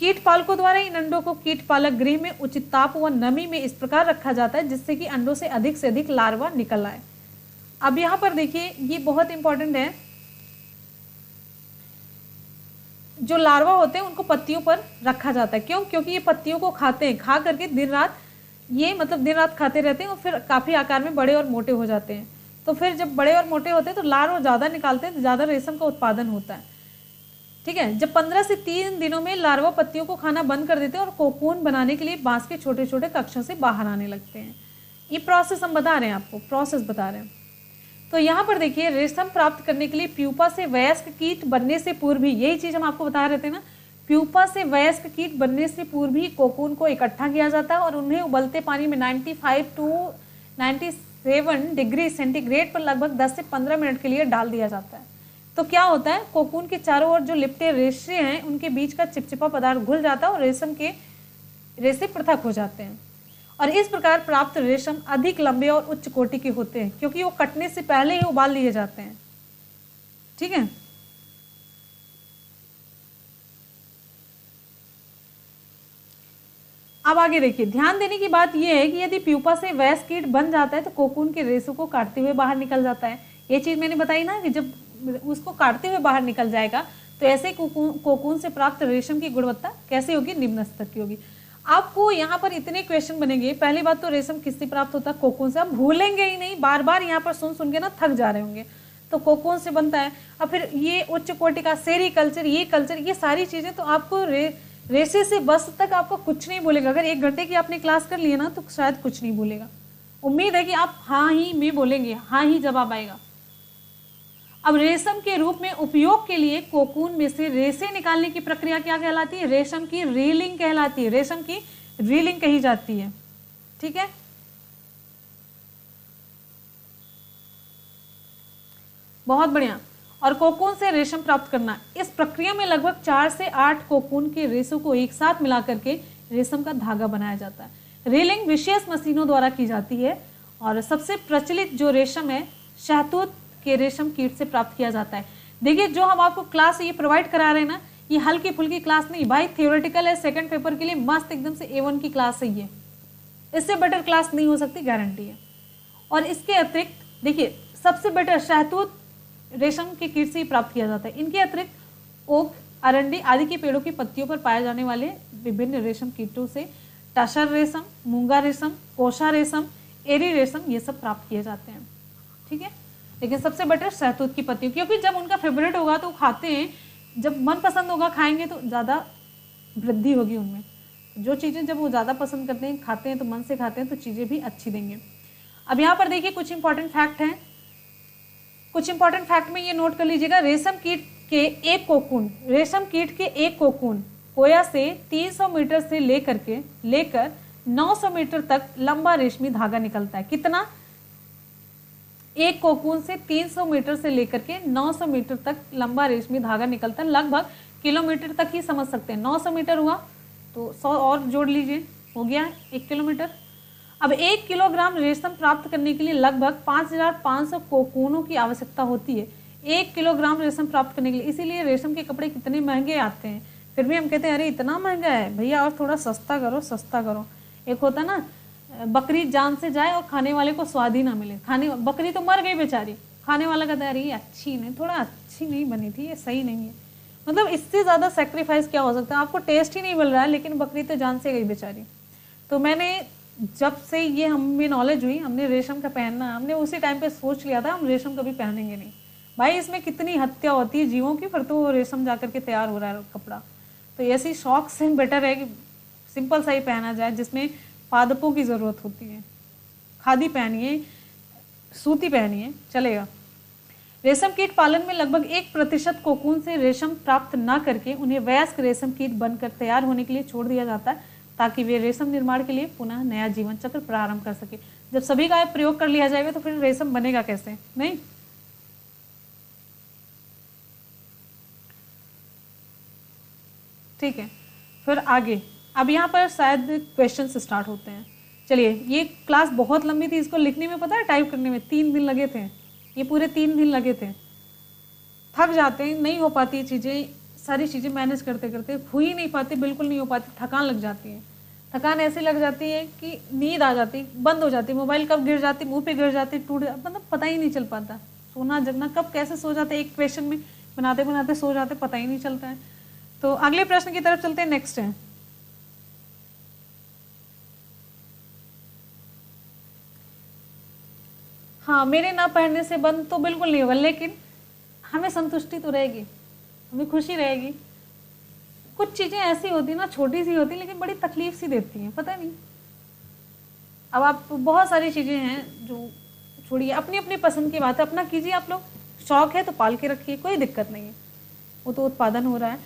S1: कीट पालकों द्वारा इन अंडों को कीट पालक गृह में उचित ताप व नमी में इस प्रकार रखा जाता है जिससे कि अंडों से अधिक लार्वा निकल आए। अब यहाँ पर देखिए ये बहुत इंपॉर्टेंट है, जो लार्वा होते हैं उनको पत्तियों पर रखा जाता है। क्यों? क्योंकि ये पत्तियों को खाते हैं, खा करके दिन रात ये मतलब दिन रात खाते रहते हैं और फिर काफ़ी आकार में बड़े और मोटे हो जाते हैं। तो फिर जब बड़े और मोटे होते हैं तो लार्वा ज़्यादा निकालते हैं तो ज़्यादा रेशम का उत्पादन होता है। ठीक है। जब 15 से 3 दिनों में लार्वा पत्तियों को खाना बंद कर देते हैं और कोकून बनाने के लिए बांस के छोटे छोटे कक्षों से बाहर आने लगते हैं। ये प्रोसेस हम बता रहे हैं, आपको प्रोसेस बता रहे हैं। तो यहाँ पर देखिए रेशम प्राप्त करने के लिए प्यूपा से वयस्क कीट बनने से पूर्व ही, यही चीज़ हम आपको बता रहे थे ना, प्यूपा से वयस्क कीट बनने से पूर्व ही कोकून को इकट्ठा किया जाता है और उन्हें उबलते पानी में 95 to 97 डिग्री सेंटीग्रेड पर लगभग 10 से 15 मिनट के लिए डाल दिया जाता है। तो क्या होता है, कोकून के चारों ओर जो लिपटे रेशे हैं उनके बीच का चिपचिपा पदार्थ घुल जाता है और रेशम के रेशे पृथक हो जाते हैं और इस प्रकार प्राप्त रेशम अधिक लंबे और उच्च कोटि के होते हैं क्योंकि वो कटने से पहले ही उबाल लिए जाते हैं। ठीक है। अब आगे देखिए, ध्यान देने की बात यह है कि यदि प्यूपा से वयस्क कीट बन जाता है तो कोकून के रेशों को काटते हुए बाहर निकल जाता है। ये चीज मैंने बताई ना कि जब उसको काटते हुए बाहर निकल जाएगा तो ऐसे कोकून से प्राप्त रेशम की गुणवत्ता कैसे होगी? निम्न स्तर की होगी। आपको यहाँ पर इतने क्वेश्चन बनेंगे। पहली बात तो रेशम किससे प्राप्त होता है? कोकून से। आप भूलेंगे ही नहीं, बार बार यहाँ पर सुन के ना थक जा रहे होंगे। तो कोकून से बनता है। अब फिर ये उच्च कोटि का सेरीकल्चर, ये कल्चर, ये सारी चीजें तो आपको रेशे से बस तक आपको कुछ नहीं भूलेगा। अगर 1 घंटे की आपने क्लास कर ली है ना तो शायद कुछ नहीं भूलेगा। उम्मीद है कि आप हाँ ही में बोलेंगे, हाँ ही जवाब आएगा। अब रेशम के रूप में उपयोग के लिए कोकून में से रेशे निकालने की प्रक्रिया क्या कहलाती है? रेशम की रीलिंग कहलाती है। रेशम की रीलिंग कही जाती है। ठीक है। बहुत बढ़िया। और कोकून से रेशम प्राप्त करना, इस प्रक्रिया में लगभग 4 से 8 कोकून के रेशों को एक साथ मिला करके रेशम का धागा बनाया जाता है। रीलिंग विशेष मशीनों द्वारा की जाती है और सबसे प्रचलित जो रेशम है शहतूत के रेशम कीट से प्राप्त किया जाता है। देखिए जो हम आपको क्लास ये प्रोवाइड करा रहे हैं ना, ये हल्की फुल्की क्लास नहीं भाई, थियोरेटिकल है। सेकंड पेपर के लिए मस्त एकदम से A1 की क्लास है ये, इससे बेटर क्लास नहीं हो सकती, गारंटी है। और इसके अतिरिक्त देखिए सबसे बेटर शहतूत रेशम के कीट से ही प्राप्त किया जाता है। इनके अतिरिक्त ओक, अरंडी आदि के पेड़ों की पत्तियों पर पाए जाने वाले विभिन्न रेशम कीटों से टसर रेशम, मूंगा रेशम, कोशा रेशम, एरी रेशम ये सब प्राप्त किए जाते हैं। ठीक है। लेकिन सबसे बेटर शहतूत की पत्तियों, क्योंकि जब उनका फेवरेट होगा तो खाते हैं, जब मन पसंद होगा खाएंगे तो ज़्यादा वृद्धि होगी उनमें। जो चीज़ें जब वो ज़्यादा पसंद करते हैं, खाते हैं तो मन से खाते हैं तो चीज़ें भी अच्छी देंगे। अब यहाँ पर देखिए कुछ इंपॉर्टेंट फैक्ट हैं। कुछ इंपॉर्टेंट फैक्ट में ये नोट कर लीजिएगा। रेशम कीट के एक कोकून कोया से 300 मीटर से लेकर 900 मीटर तक लंबा रेशमी धागा निकलता है। कितना? एक कोकून से 300 मीटर से लेकर के 900 मीटर तक लंबा रेशमी धागा निकलता है। लगभग किलोमीटर तक ही समझ सकते हैं। 900 मीटर हुआ तो 100 और जोड़ लीजिए, हो गया 1 किलोमीटर। अब 1 किलोग्राम रेशम प्राप्त करने के लिए लगभग 5500 कोकूनों की आवश्यकता होती है। 1 किलोग्राम रेशम प्राप्त करने के लिए, इसीलिए रेशम के कपड़े कितने महंगे आते हैं। फिर भी हम कहते हैं अरे इतना महंगा है भैया, और थोड़ा सस्ता करो, सस्ता करो। एक होता ना, बकरी जान से जाए और खाने वाले को स्वाद ही ना मिले। बकरी तो मर गई बेचारी, खाने वाला कहता है अरे ये अच्छी नहीं, थोड़ा अच्छी नहीं बनी थी, ये सही नहीं है। मतलब इससे ज़्यादा सेक्रीफाइस क्या हो सकता है? आपको टेस्ट ही नहीं मिल रहा है लेकिन बकरी तो जान से गई बेचारी। तो मैंने जब से ये हमें नॉलेज हुई, हमने रेशम का पहनना, हमने उसी टाइम पे सोच लिया था हम रेशम कभी पहनेंगे नहीं। भाई इसमें कितनी हत्या होती है जीवों की, फिर तो वो रेशम जा करके तैयार हो रहा है कपड़ा। तो ऐसी शौक से बेटर है कि सिंपल सा ही पहना जाए, जिसमें पादपों की ज़रूरत होती है। खादी पहनिए, सूती पहनिए, चलेगा। रेशम कीट पालन में लगभग 1% कोकून से रेशम प्राप्त न करके उन्हें वयस्क रेशम कीट बनकर तैयार होने के लिए छोड़ दिया जाता है, ताकि वे रेशम निर्माण के लिए पुनः नया जीवन चक्र प्रारंभ कर सके। जब सभी का प्रयोग कर लिया जाएगा तो फिर रेशम बनेगा कैसे? नहीं। ठीक है, फिर आगे अब यहाँ पर शायद क्वेश्चन स्टार्ट होते हैं। चलिए, ये क्लास बहुत लंबी थी, इसको लिखने में पता है टाइप करने में 3 दिन लगे थे, ये पूरे 3 दिन लगे थे। थक जाते हैं, नहीं हो पाती चीज़ें, सारी चीज़ें मैनेज करते करते हो ही नहीं पाती, बिल्कुल नहीं हो पाती, थकान लग जाती है। थकान ऐसी लग जाती है कि नींद आ जाती, बंद हो जाती, मोबाइल कब गिर जाती, मुंह पे गिर जाती, टूट जाती, मतलब पता ही नहीं चल पाता। सोना जगना कब कैसे सो जाते, एक क्वेश्चन में बनाते बनाते सो जाते, पता ही नहीं चलता है। तो अगले प्रश्न की तरफ चलते हैं। नेक्स्ट है, हाँ, मेरे ना पढ़ने से बंद तो बिल्कुल नहीं होगा, लेकिन हमें संतुष्टि तो रहेगी, हमें खुशी रहेगी। कुछ चीज़ें ऐसी होती ना, छोटी सी होती लेकिन बड़ी तकलीफ सी देती हैं, पता नहीं। अब आप बहुत सारी चीज़ें हैं जो छोड़िए, अपनी अपनी पसंद की बात है, अपना कीजिए आप लोग। शौक है तो पाल के रखिए, कोई दिक्कत नहीं है, वो तो उत्पादन हो रहा है।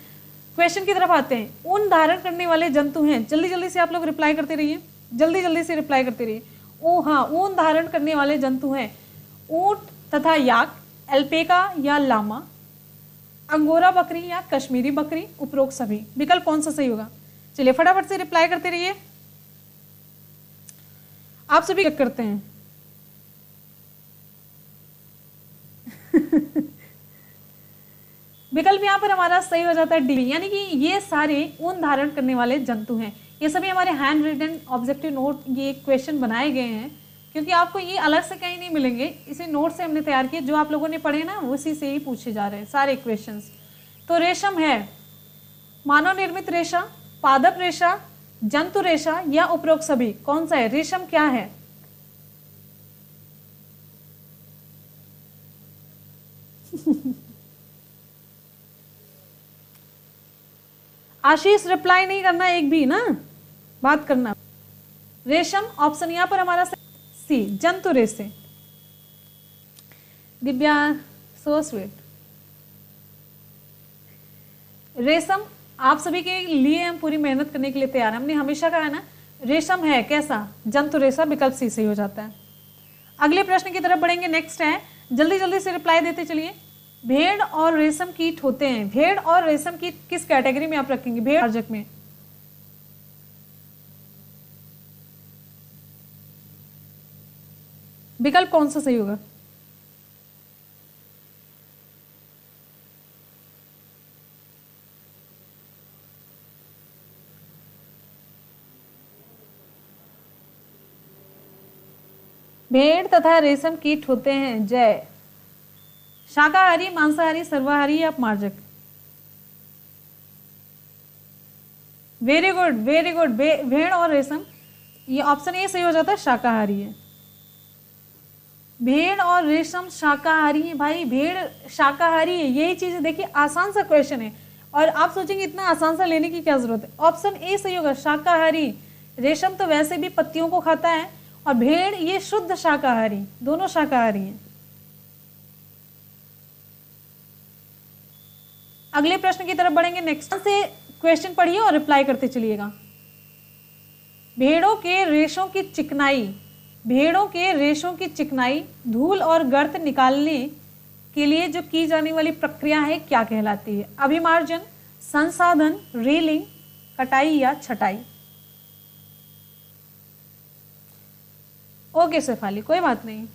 S1: क्वेश्चन की तरफ आते हैं। ऊन धारण करने वाले जंतु हैं, जल्दी जल्दी से आप लोग रिप्लाई करते रहिए, जल्दी जल्दी से रिप्लाई करते रहिए। ओ हाँ, ऊन धारण करने वाले जंतु हैं ऊंट तथा याक, एल्पेका या लामा, अंगोरा बकरी या कश्मीरी बकरी, उपरोक्त सभी। विकल्प कौन सा सही होगा? चलिए फटाफट से रिप्लाई करते रहिए, आप सभी क्या करते हैं? विकल्प यहाँ पर हमारा सही हो जाता है डी, यानी कि ये सारे ऊन धारण करने वाले जंतु हैं। ये सभी हमारे हैंड रिटन ऑब्जेक्टिव नोट, ये क्वेश्चन बनाए गए हैं क्योंकि आपको ये अलग से कहीं नहीं मिलेंगे, इसे नोट से हमने तैयार किए, जो आप लोगों ने पढ़े ना उसी से ही पूछे जा रहे हैं सारे क्वेश्चंस। तो रेशम है मानव निर्मित रेशा, पादप रेशा, जंतु रेशा या उपरोक्त सभी? कौन सा है? रेशम क्या है? आशीष रिप्लाई नहीं करना, एक भी ना बात करना। रेशम ऑप्शन यहाँ पर हमारा सी, जंतु रेशे। Divya so sweet. रेशम आप सभी के लिए हम पूरी मेहनत करने के लिए तैयार हैं। हमने हमेशा कहा है ना, रेशम है कैसा? जंतु रेशा। विकल्प सी सही हो जाता है। अगले प्रश्न की तरफ बढ़ेंगे। नेक्स्ट है, जल्दी जल्दी से रिप्लाई देते चलिए। भेड़ और रेशम कीट होते हैं, भेड़ और रेशम कीट किस कैटेगरी में आप रखेंगे? भेड़ आर्जक में। विकल्प कौन सा सही होगा? भेड़ तथा रेशम कीट होते हैं जय शाकाहारी, मांसाहारी, सर्वाहारी या मार्जक? Very good, very good. भेड़ और रेशम, ये ऑप्शन ए सही हो जाता है, शाकाहारी है। भेड़ और रेशम शाकाहारी है भाई, भेड़ शाकाहारी है। यही चीज देखिए, आसान सा क्वेश्चन है और आप सोचेंगे इतना आसान सा लेने की क्या जरूरत है। ऑप्शन ए सही होगा, शाकाहारी। रेशम तो वैसे भी पत्तियों को खाता है और भेड़ ये शुद्ध शाकाहारी, दोनों शाकाहारी हैं। अगले प्रश्न की तरफ बढ़ेंगे। नेक्स्ट से क्वेश्चन पढ़िए और रिप्लाई करते चलिएगा। भेड़ों के रेशों की चिकनाई, भेड़ों के रेशों की चिकनाई धूल और गर्त निकालने के लिए जो की जाने वाली प्रक्रिया है क्या कहलाती है? अभिमार्जन, संसाधन, रीलिंग, कटाई या छटाई? ओके शेफाली, कोई बात नहीं।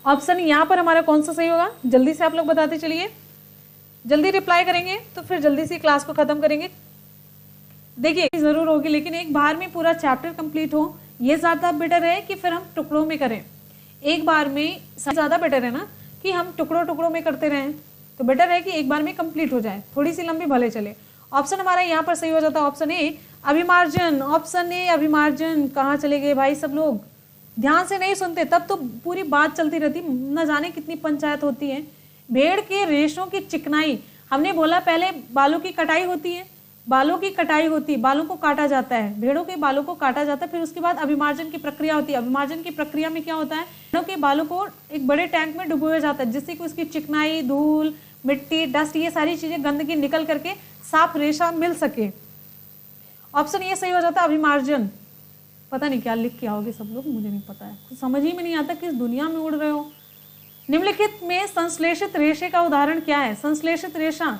S1: ऑप्शन यहाँ पर हमारा कौन सा सही होगा? जल्दी से आप लोग बताते चलिए, जल्दी रिप्लाई करेंगे तो फिर जल्दी से क्लास को खत्म करेंगे। देखिए जरूर होगी, लेकिन एक बार में पूरा चैप्टर कंप्लीट हो ये ज्यादा बेटर है कि फिर हम टुकड़ों में करें। एक बार में ज्यादा बेटर है ना कि हम टुकड़ों टुकड़ों में करते रहें, तो बेटर है कि एक बार में कंप्लीट हो जाए, थोड़ी सी लंबी भले चले। ऑप्शन हमारा यहाँ पर सही हो जाता है ऑप्शन ए अभिमार्जन। Option A अभिमार्जन। कहाँ चले गए भाई सब लोग, ध्यान से नहीं सुनते, तब तो पूरी बात चलती रहती, न जाने कितनी पंचायत होती है। भेड़ के रेशों की चिकनाई, हमने बोला पहले बालों की कटाई होती है, बालों की कटाई होती है, बालों को काटा जाता है, भेड़ों के बालों को काटा जाता है, फिर उसके बाद अभिमार्जन की प्रक्रिया होती है। अभिमार्जन की प्रक्रिया में क्या होता है, भेड़ों के बालों को एक बड़े टैंक में डुबोया जाता है, जिससे कि उसकी चिकनाई, धूल, मिट्टी, डस्ट, ये सारी चीजें गंदगी निकल करके साफ रेशा मिल सके। ऑप्शन ये सही हो जाता है अभिमार्जन। पता नहीं क्या लिख के आओगे सब लोग, मुझे नहीं पता है, कुछ समझ ही में नहीं आता किस दुनिया में उड़ रहे हो। निम्नलिखित में संश्लेषित रेशे का उदाहरण क्या है। संश्लेषित रेशा,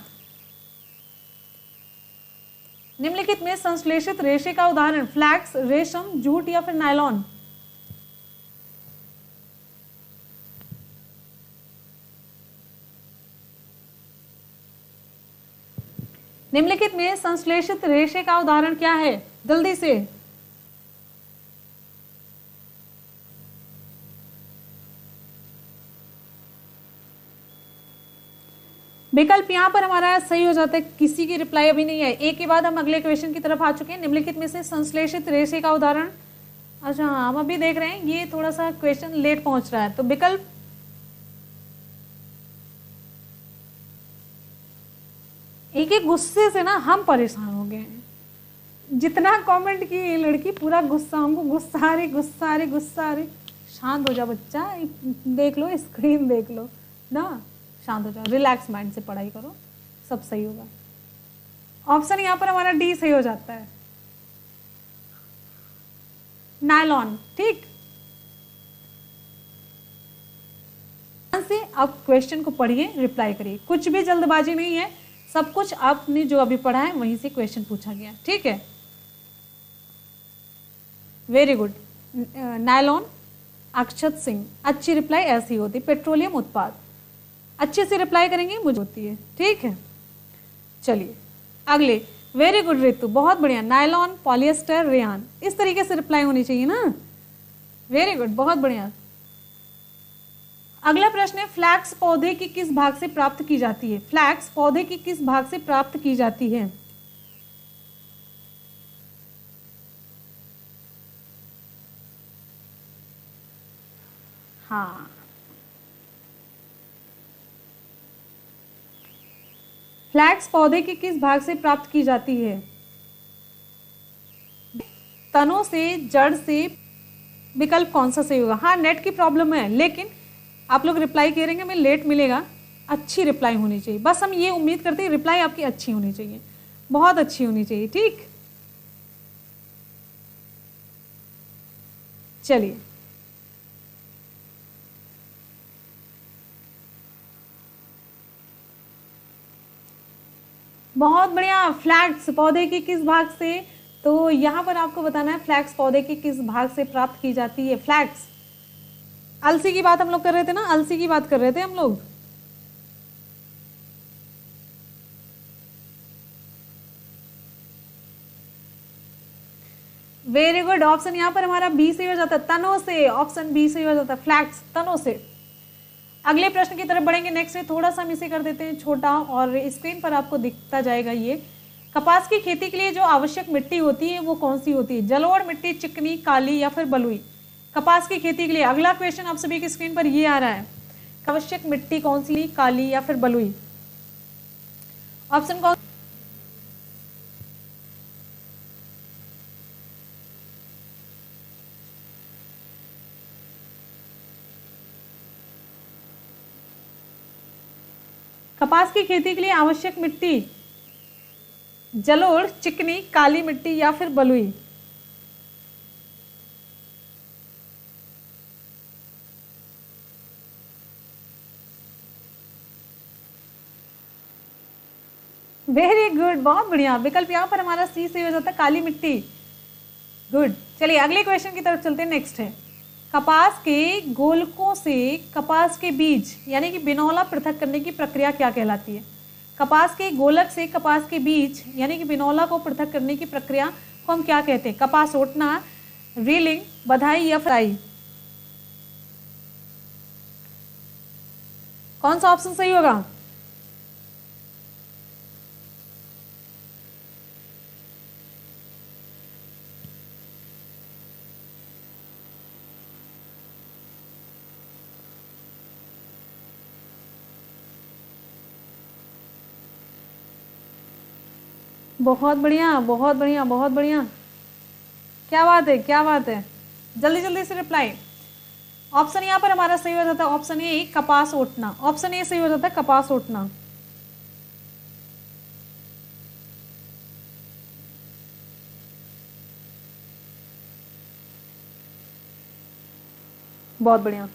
S1: निम्नलिखित में संश्लेषित रेशे का उदाहरण फ्लैक्स, रेशम, जूट या फिर नायलॉन। निम्नलिखित में संश्लेषित रेशे का उदाहरण क्या है, जल्दी से। विकल्प यहाँ पर हमारा सही हो जाता है, किसी की रिप्लाई अभी नहीं है। एक के बाद हम अगले क्वेश्चन की तरफ आ चुके हैं। निम्नलिखित में से संश्लेषित रेशे का उदाहरण, अच्छा हाँ हम अभी देख रहे हैं, ये थोड़ा सा क्वेश्चन लेट पहुंच रहा है, तो विकल्प एक एक गुस्से से ना हम परेशान हो गए हैं। जितना कमेंट की ये लड़की पूरा गुस्सा, हमको गुस्सा आ रही, गुस्सा आ रही, गुस्सा आ रही। शांत हो जा बच्चा, देख लो स्क्रीन देख लो ना, शांत हो जाओ, रिलैक्स माइंड से पढ़ाई करो, सब सही होगा। ऑप्शन यहाँ पर हमारा डी सही हो जाता है, नायलॉन। ठीक, से आप क्वेश्चन को पढ़िए, रिप्लाई करिए, कुछ भी जल्दबाजी नहीं है, सब कुछ आपने जो अभी पढ़ा है वहीं से क्वेश्चन पूछा गया। ठीक है, वेरी गुड। नायलॉन, अक्षत सिंह, अच्छी रिप्लाई ऐसी होती। पेट्रोलियम उत्पाद, अच्छे से रिप्लाई करेंगे मुझे होती है। ठीक है, चलिए अगले। वेरी गुड रितु, बहुत बढ़िया। नायलॉन, पॉलिएस्टर, रेयान, इस तरीके से रिप्लाई होनी चाहिए ना। वेरी गुड, बहुत बढ़िया। अगला प्रश्न है, फ्लैक्स पौधे की किस भाग से प्राप्त की जाती है। फ्लैक्स पौधे की किस भाग से प्राप्त की जाती है। हाँ, फ्लैक्स पौधे के किस भाग से प्राप्त की जाती है। तनों से, जड़ से, विकल्प कौन सा सही होगा। हाँ, नेट की प्रॉब्लम है, लेकिन आप लोग रिप्लाई करेंगे, मैं लेट मिलेगा, अच्छी रिप्लाई होनी चाहिए। बस हम ये उम्मीद करते हैं रिप्लाई आपकी अच्छी होनी चाहिए, बहुत अच्छी होनी चाहिए। ठीक, चलिए बहुत बढ़िया। फ्लैक्स पौधे के किस भाग से, तो यहां पर आपको बताना है फ्लैक्स पौधे के किस भाग से प्राप्त की जाती है। फ्लैक्स, अलसी की बात हम लोग कर रहे थे ना, अलसी की बात कर रहे थे हम लोग। वेरी गुड, ऑप्शन यहां पर हमारा बी से हो जाता है, तनों से। ऑप्शन बी से हो जाता है, फ्लैक्स तनों से। अगले प्रश्न की तरफ बढ़ेंगे। नेक्स्ट है, थोड़ा सा हम इसे कर देते हैं छोटा, और स्क्रीन पर आपको दिखता जाएगा ये। कपास की खेती के लिए जो आवश्यक मिट्टी होती है वो कौन सी होती है। जलोढ़ मिट्टी, चिकनी, काली या फिर बलुई। कपास की खेती के लिए अगला क्वेश्चन आप सभी की स्क्रीन पर ये आ रहा है, आवश्यक मिट्टी कौन सी, काली या फिर बलुई। ऑप्शन कौन। कपास की खेती के लिए आवश्यक मिट्टी जलोढ़, चिकनी, काली मिट्टी या फिर बलुई। वेरी गुड, बहुत बढ़िया। विकल्प यहाँ पर हमारा सी से हो जाता है, काली मिट्टी। गुड, चलिए अगले क्वेश्चन की तरफ चलते हैं। नेक्स्ट है, कपास के गोलकों से कपास के बीज यानी कि बिनौला पृथक करने की प्रक्रिया क्या कहलाती है। कपास के गोलक से कपास के बीज यानी कि बिनौला को पृथक करने की प्रक्रिया को हम क्या कहते हैं। कपास ओटना, रीलिंग, बधाई या फ्राई। कौन सा ऑप्शन सही होगा? बहुत बढ़िया, बहुत बढ़िया, बहुत बढ़िया, क्या बात है, क्या बात है, जल्दी जल्दी से रिप्लाई। ऑप्शन यहाँ पर हमारा सही हो जाता है ऑप्शन ए, कपास ओटना। ऑप्शन ए सही हो जाता है, कपास ओटना। बहुत बढ़िया।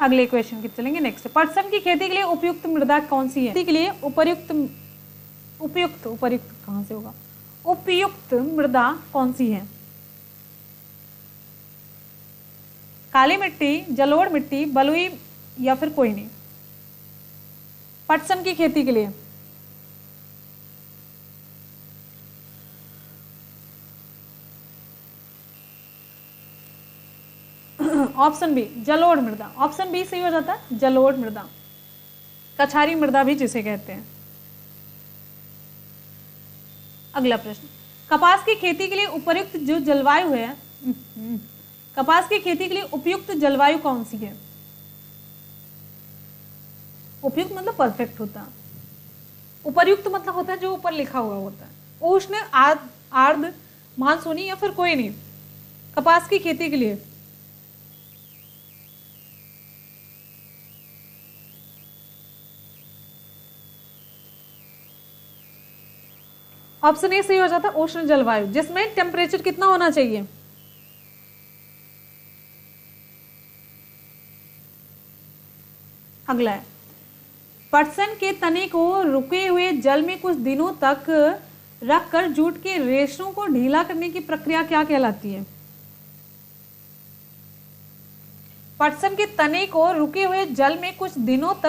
S1: अगले क्वेश्चन की चलेंगे। नेक्स्ट, पटसन की खेती के लिए उपयुक्त मृदा कौन सी है? खेती के लिए उपयुक्त उपयुक्त उपयुक्त कहां से होगा? उपयुक्त मृदा कौन सी है? काली मिट्टी, जलोढ़ मिट्टी, बलुई या फिर कोई नहीं? पटसन की खेती के लिए ऑप्शन बी, जलोढ़ मृदा। ऑप्शन बी सही हो जाता है, जलोढ़ मृदा, कछारी मृदा भी जिसे कहते हैं। अगला प्रश्न, कपास की खेती के लिए उपयुक्त जो जलवायु है, कपास की खेती के लिए उपयुक्त जलवायु कौन सी है? उपयुक्त मतलब परफेक्ट होता है, उपयुक्त मतलब होता है जो ऊपर लिखा हुआ होता है। उष्ण, आर्द्र, मानसूनी या फिर कोई नहीं? कपास की खेती के लिए ऑप्शन ए सही हो जाता है, उष्ण जलवायु, जिसमें टेम्परेचर कितना होना चाहिए? अगला है, पटसन के तने को रुके हुए जल में कुछ दिनों तक रखकर जूट के रेशों को ढीला करने की प्रक्रिया क्या कहलाती है? पटसन के तने को रुके हुए जल में कुछ दिनों तक